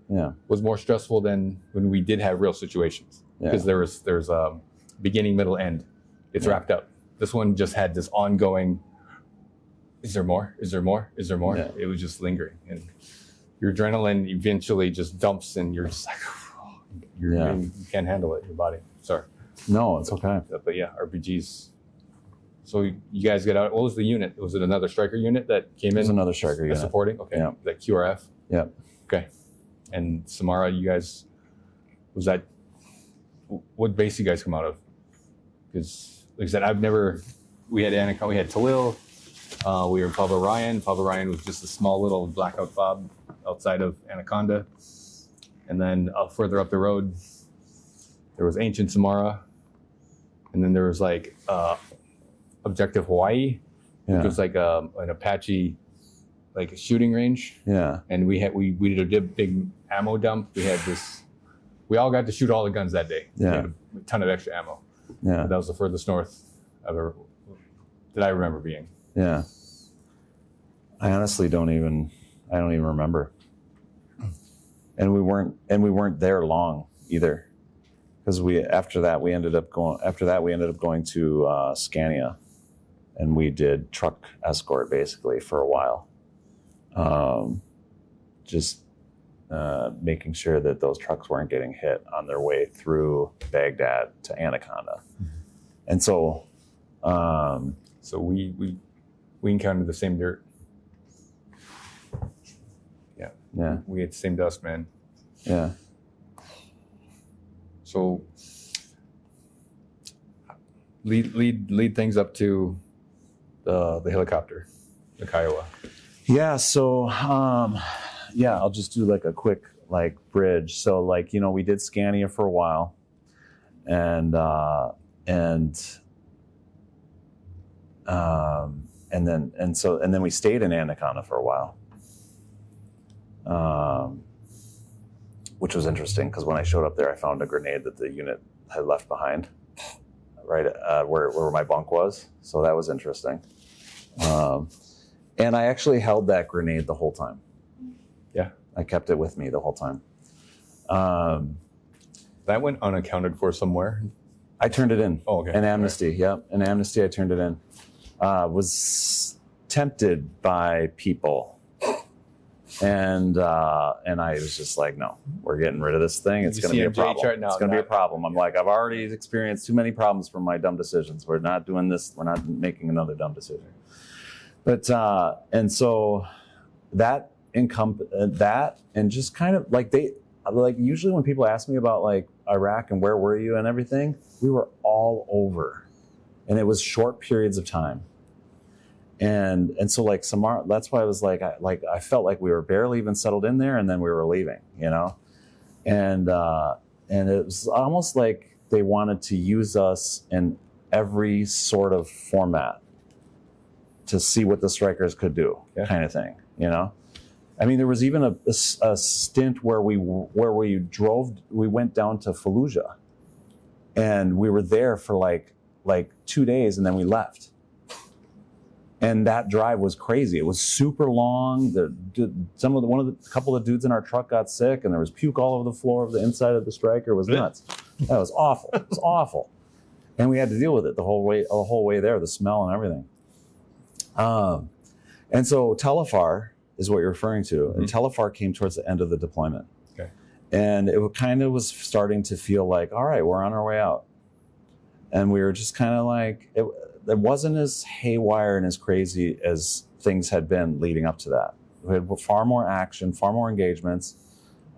was more stressful than when we did have real situations. Because there's a beginning, middle, end. It's wrapped up. This one just had this ongoing, is there more? Is there more? Is there more? Yeah. It was just lingering. And your adrenaline eventually just dumps and you're just like, you can't handle it, your body. Sorry. No, it's okay. But yeah, RPGs. So you guys get out. What was the unit? Was it another striker unit that came in? It was another striker unit. Supporting? Okay. Yeah. That QRF? Yeah. Okay. And Samara, you guys, what base you guys come out of? Because like I said, we had Anaconda, we had Talil, we were in Pablo Ryan. Pablo Ryan was just a small little blackout fob outside of Anaconda. And then further up the road, there was Ancient Samara. And then there was like Objective Hawaii, which was like an Apache, like a shooting range. Yeah. And we did a big ammo dump. We all got to shoot all the guns that day. Yeah. We had a ton of extra ammo. Yeah. But that was the furthest north that I remember being. Yeah. I honestly don't even remember. And we weren't there long either. Because after that we ended up going to Scania, and we did truck escort basically for a while. Making sure that those trucks weren't getting hit on their way through Baghdad to Anaconda. Mm-hmm. And so we encountered the same dirt. Yeah. Yeah. We had the same dust, man. Yeah. So lead things up to the helicopter, the Kiowa. Yeah. So I'll just do like a quick bridge. So we did Scania for a while, and then we stayed in Anaconda for a while, which was interesting because when I showed up there, I found a grenade that the unit had left behind, right where my bunk was. So that was interesting, and I actually held that grenade the whole time. Yeah, I kept it with me the whole time. That went unaccounted for somewhere. I turned it in. Oh, okay. An amnesty, right. Yep. An amnesty, I turned it in. Was tempted by people. And I was just like, no, we're getting rid of this thing. It's going to be a problem. It's going to be a problem. I'm like, I've already experienced too many problems from my dumb decisions. We're not doing this. We're not making another dumb decision. But, and so that and just kind of usually when people ask me about Iraq and where were you and everything, we were all over, and it was short periods of time. And so Samara, that's why I was I felt like we were barely even settled in there, and then we were leaving, and it was almost like they wanted to use us in every sort of format to see what the strikers could do, kind of thing, I mean, there was even a stint where we went down to Fallujah, and we were there for like 2 days, and then we left. And that drive was crazy. It was super long. A couple of dudes in our truck got sick, and there was puke all over the floor of the inside of the Striker. It was nuts. That was awful. It was awful. And we had to deal with it the whole way there, the smell and everything. And so Tel Afar is what you're referring to. Mm-hmm. And Tel Afar came towards the end of the deployment. Okay. And it kind of was starting to feel like, all right, we're on our way out. And we were just kind of like, it wasn't as haywire and as crazy as things had been leading up to that. We had far more action, far more engagements.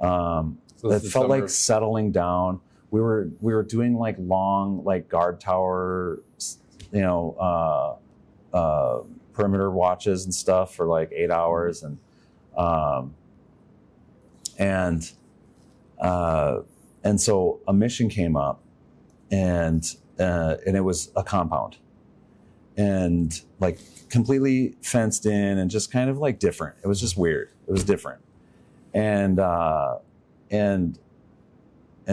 It felt like settling down. We were doing like long, like guard tower, perimeter watches and stuff for like 8 hours, and so a mission came up, and it was a compound, and like completely fenced in and just kind of like different. It was just weird. It was different, and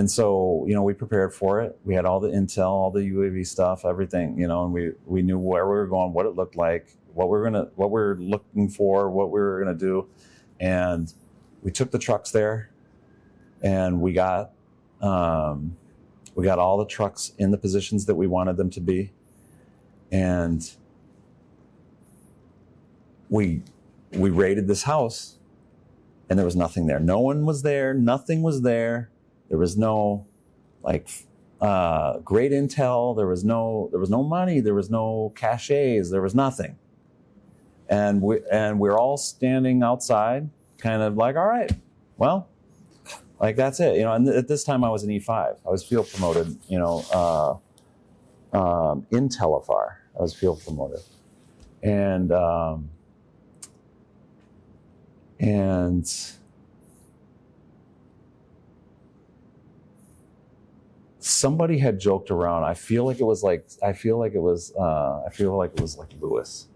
so, we prepared for it. We had all the intel, all the UAV stuff, everything, and we knew where we were going, what it looked like, what we were looking for, what we were gonna do. And we took the trucks there, and we got all the trucks in the positions that we wanted them to be. And we raided this house, and there was nothing there. No one was there, nothing was there. There was no great intel. There was no money. There was no caches. There was nothing. And we're all standing outside, kind of like, all right, well, like that's it. And at this time I was an E5. I was field promoted. In Tel Afar, I was field promoted, and somebody had joked around. I feel like it was like Lewis,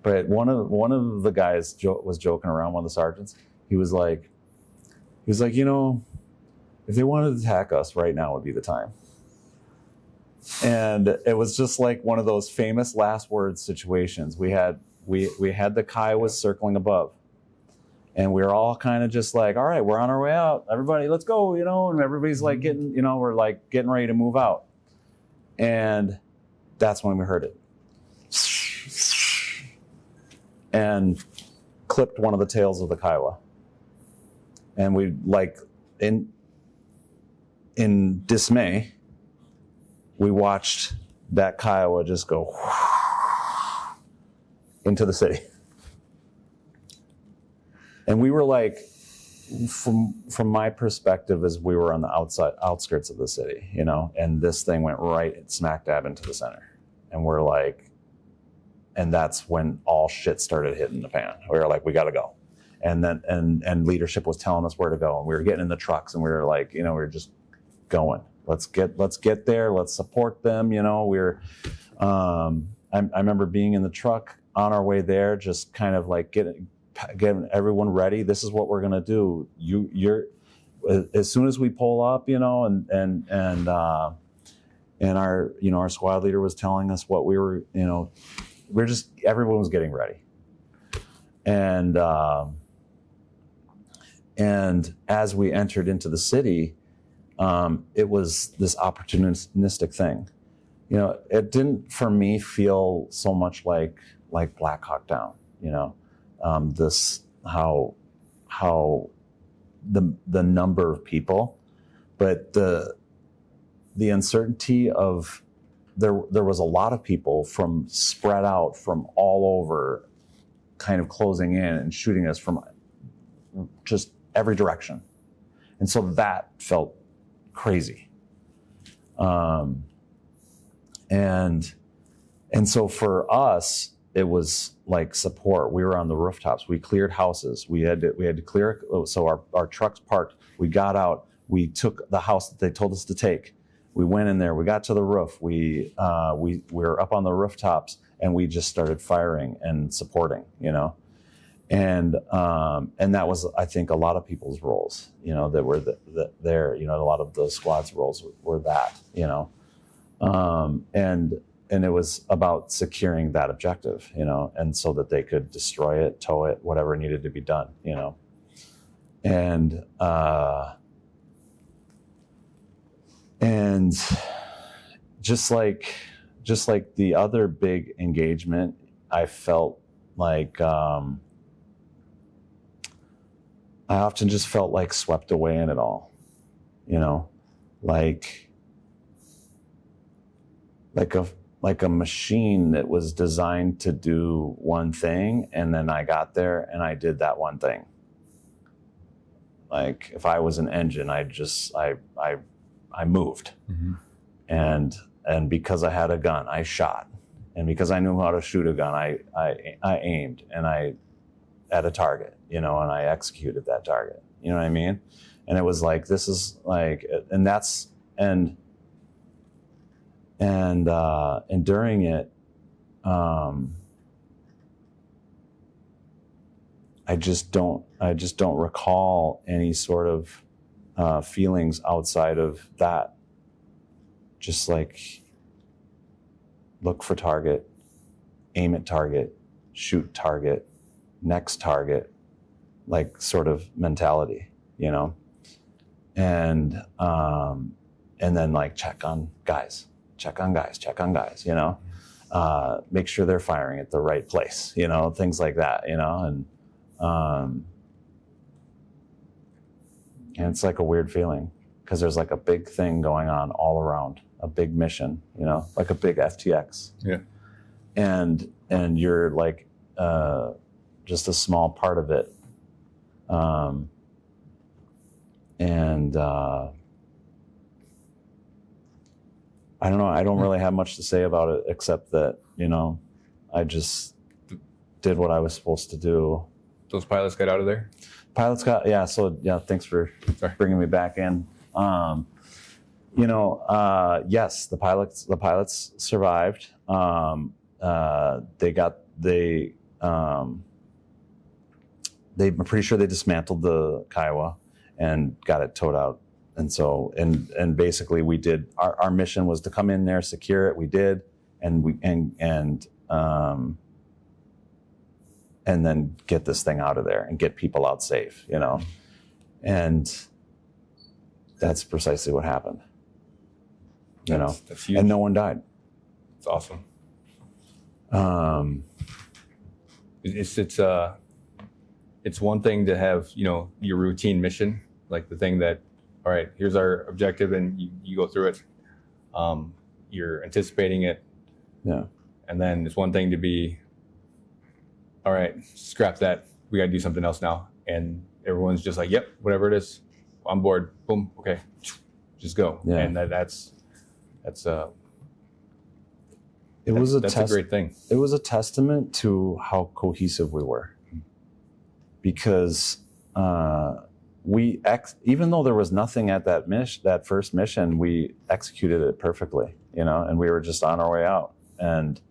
but one of the guys was joking around. One of the sergeants, he was like, if they wanted to attack us right now would be the time. And it was just like one of those famous last words situations. We had the Kiowas circling above. And we were all kind of just like, all right, we're on our way out. Everybody, let's go, and everybody's like getting, we're like getting ready to move out. And that's when we heard it. And clipped one of the tails of the Kiowa. And we in dismay, we watched that Kiowa just go into the city. And we were like, from my perspective, as we were on the outskirts of the city, and this thing went right smack dab into the center. And we're like, and that's when all shit started hitting the fan. We were like, we got to go. And then, and leadership was telling us where to go. And we were getting in the trucks, and we were like, we were just going. Let's get there. Let's support them. I remember being in the truck on our way there, just kind of like getting everyone ready. This is what we're gonna do. You're as soon as we pull up, and our squad leader was telling us what we were, everyone was getting ready. And as we entered into the city, it was this opportunistic thing. It didn't for me feel so much like Black Hawk Down, how the number of people, but the uncertainty of there was a lot of people from spread out from all over, kind of closing in and shooting us from just every direction, and so that felt crazy. And so for us, it was like support. We were on the rooftops. We cleared houses. We had to clear. So our trucks parked. We got out. We took the house that they told us to take. We went in there. We got to the roof. We were up on the rooftops, and we just started firing and supporting. And that was, I think, a lot of people's roles. That were there. A lot of the squad's roles were that. it was about securing that objective, you know, and so that they could destroy it, tow it, whatever needed to be done, you know. And just like the other big engagement, I felt like I often just felt like swept away in it all, you know, like a machine that was designed to do one thing, and then I got there and I did that one thing. Like if I was an engine, I moved, and because I had a gun, I shot, and because I knew how to shoot a gun, I aimed and I at a target, you know, and I executed that target. You know what I mean? And it was like, this is like, and that's and during it, I just don't recall any sort of feelings outside of that. Just like look for target, aim at target, shoot target, next target, like sort of mentality, you know, and then like check on guys, you know, make sure they're firing at the right place, you know, things like that, you know, and it's like a weird feeling because there's like a big thing going on all around, a big mission, you know, like a big FTX. Yeah. And you're like just a small part of it. I don't know. I don't really have much to say about it except that, you know, I just did what I was supposed to do. Those pilots got out of there? Pilots got, yeah. So yeah, thanks for bringing me back in. You know, yes, the pilots survived. I'm pretty sure they dismantled the Kiowa and got it towed out. And so, and basically we did, our mission was to come in there, secure it. We did. And then get this thing out of there and get people out safe, you know? And that's precisely what happened, you know? That's huge. And no one died. It's awesome. It's one thing to have, you know, your routine mission, like the thing that, all right, here's our objective, and you go through it. You're anticipating it. Yeah. And then it's one thing to be, all right, scrap that. We got to do something else now. And everyone's just like, yep, whatever it is, on board. Boom. Okay. Just go. Yeah. And that's a great thing. It was a testament to how cohesive we were, because even though there was nothing at that first mission, we executed it perfectly, you know, and we were just on our way out. And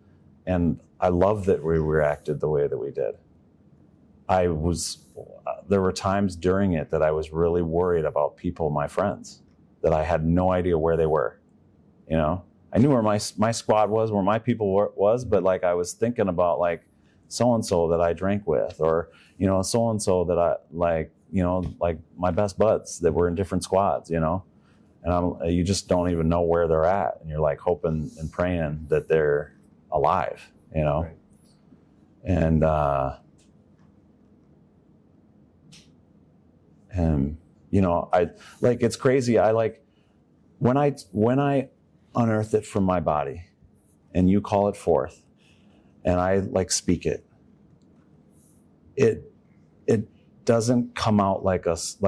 I love that we reacted the way that we did. There were times during it that I was really worried about people, my friends, that I had no idea where they were, you know. I knew where my squad was, where my people was, but like I was thinking about like so-and-so that I drank with, or, you know, so-and-so that I like, you know, like my best buds that were in different squads, you know, and you just don't even know where they're at. And you're like hoping and praying that they're alive, you know? Right. And, you know, it's crazy. When I unearth it from my body and you call it forth and I like speak it, it doesn't come out like cause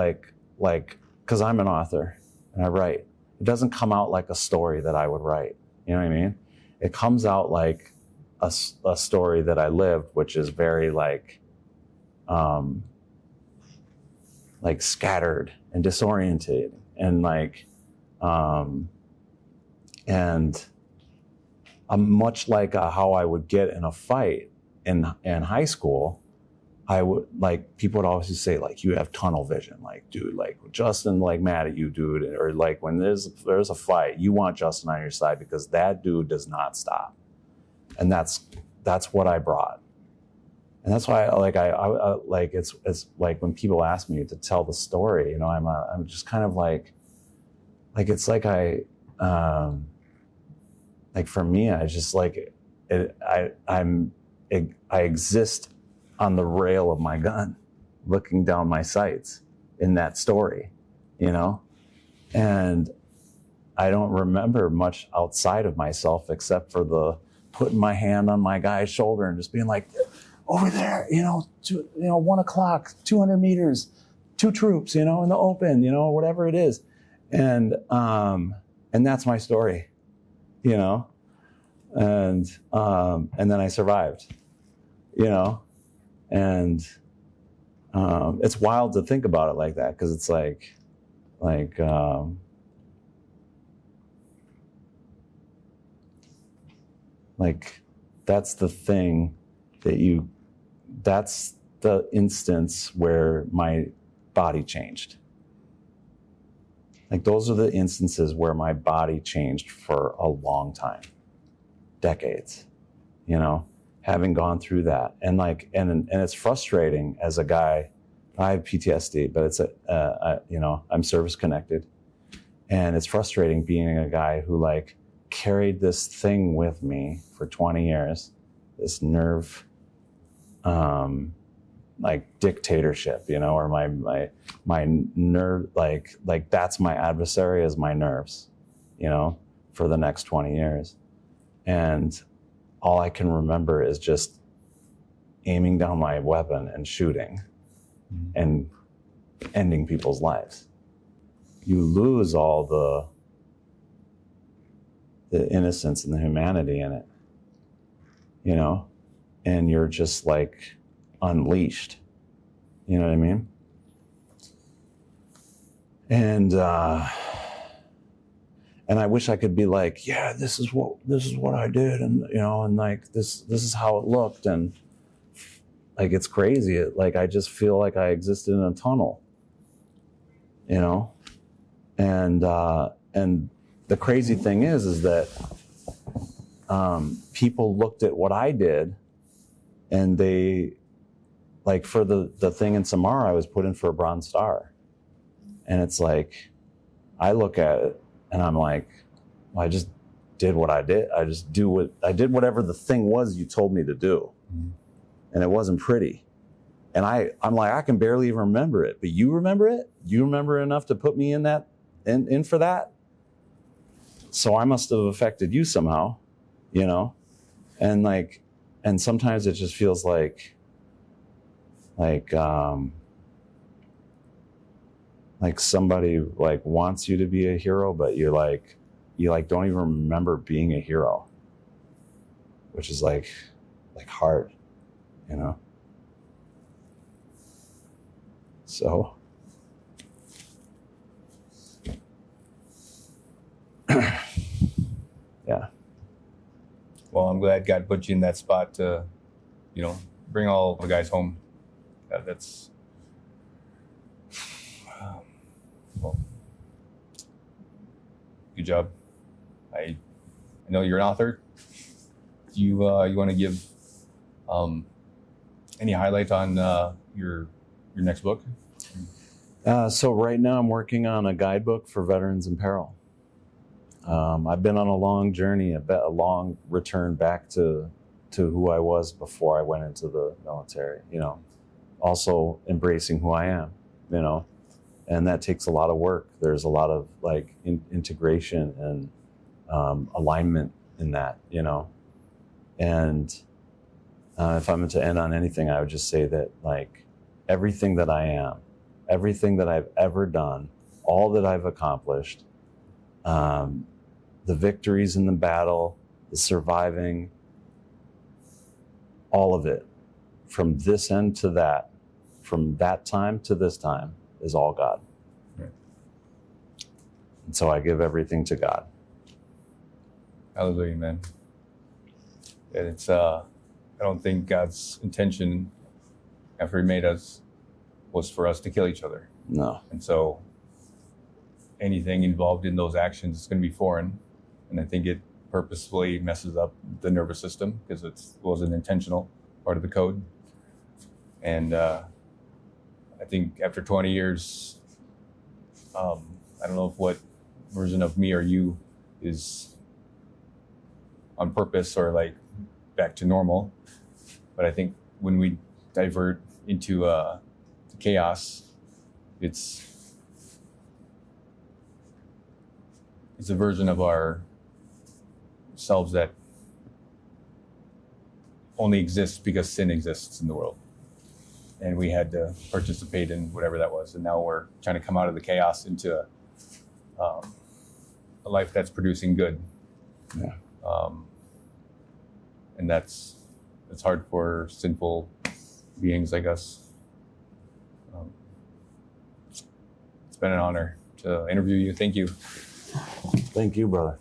I'm an author and I write. It doesn't come out like a story that I would write. You know what I mean? It comes out like a story that I lived, which is very like scattered and disoriented and and I'm much like how I would get in a fight in high school. I would like, people would always say like, you have tunnel vision, like, dude, like Justin, like mad at you, dude. Or like when there's a fight, you want Justin on your side because that dude does not stop. And that's what I brought. And that's why I like, it's like when people ask me to tell the story, you know, I'm just kind of like it's like like for me, I just like it, I exist on the rail of my gun, looking down my sights in that story, you know? And I don't remember much outside of myself except for the putting my hand on my guy's shoulder and just being like, over there, 1 o'clock, 200 meters, 2 troops, in the open, whatever it is. And that's my story, and then I survived, and it's wild to think about it like that, because it's like that's the thing that's the instance where my body changed. Like those are the instances where my body changed for a long time, decades, having gone through that. And and it's frustrating as a guy. I have PTSD, but it's I'm service connected, and it's frustrating being a guy who carried this thing with me for 20 years, this nerve, dictatorship, or my nerve, that's my adversary is my nerves, for the next 20 years. And all I can remember is just aiming down my weapon and shooting and ending people's lives. You lose all the innocence and the humanity in it, and you're just unleashed. You know what I mean? And I wish I could be like, yeah, this is what I did, and this is how it looked, and it's crazy. I just feel like I existed in a tunnel, and the crazy thing is that people looked at what I did, and they, for the thing in Samara, I was put in for a Bronze Star. And it's I look at it and I'm like, well, I just did what I did. I did whatever the thing was you told me to do. Mm-hmm. And it wasn't pretty. And I'm like, I can barely even remember it, but you remember it? You remember enough to put me in for that? So I must have affected you somehow, and sometimes it just feels like somebody wants you to be a hero, but you don't even remember being a hero, which is hard, so. Yeah. Well, I'm glad God put you in that spot to, bring all the guys home. That's, well, good job. I know you're an author. Do you want to give any highlight on your next book? So right now I'm working on a guidebook for veterans in peril. I've been on a long journey, a long return back to who I was before I went into the military, also embracing who I am, and that takes a lot of work. There's a lot of integration and alignment in that, and if I'm to end on anything, I would just say that everything that I am, everything that I've ever done, all that I've accomplished, the victories in the battle, the surviving, all of it, from this end to that, from that time to this time, is all God. Right. And so I give everything to God. Hallelujah, man. And it's, I don't think God's intention after he made us was for us to kill each other. No. And so anything involved in those actions is going to be foreign. And I think it purposefully messes up the nervous system because it was an intentional part of the code. And I think after 20 years, I don't know if what version of me or you is on purpose or like back to normal. But I think when we divert into chaos, it's a version of our selves that only exists because sin exists in the world. And we had to participate in whatever that was. And now we're trying to come out of the chaos into a life that's producing good. Yeah. And that's hard for sinful beings like us. It's been an honor to interview you. Thank you. Thank you, brother.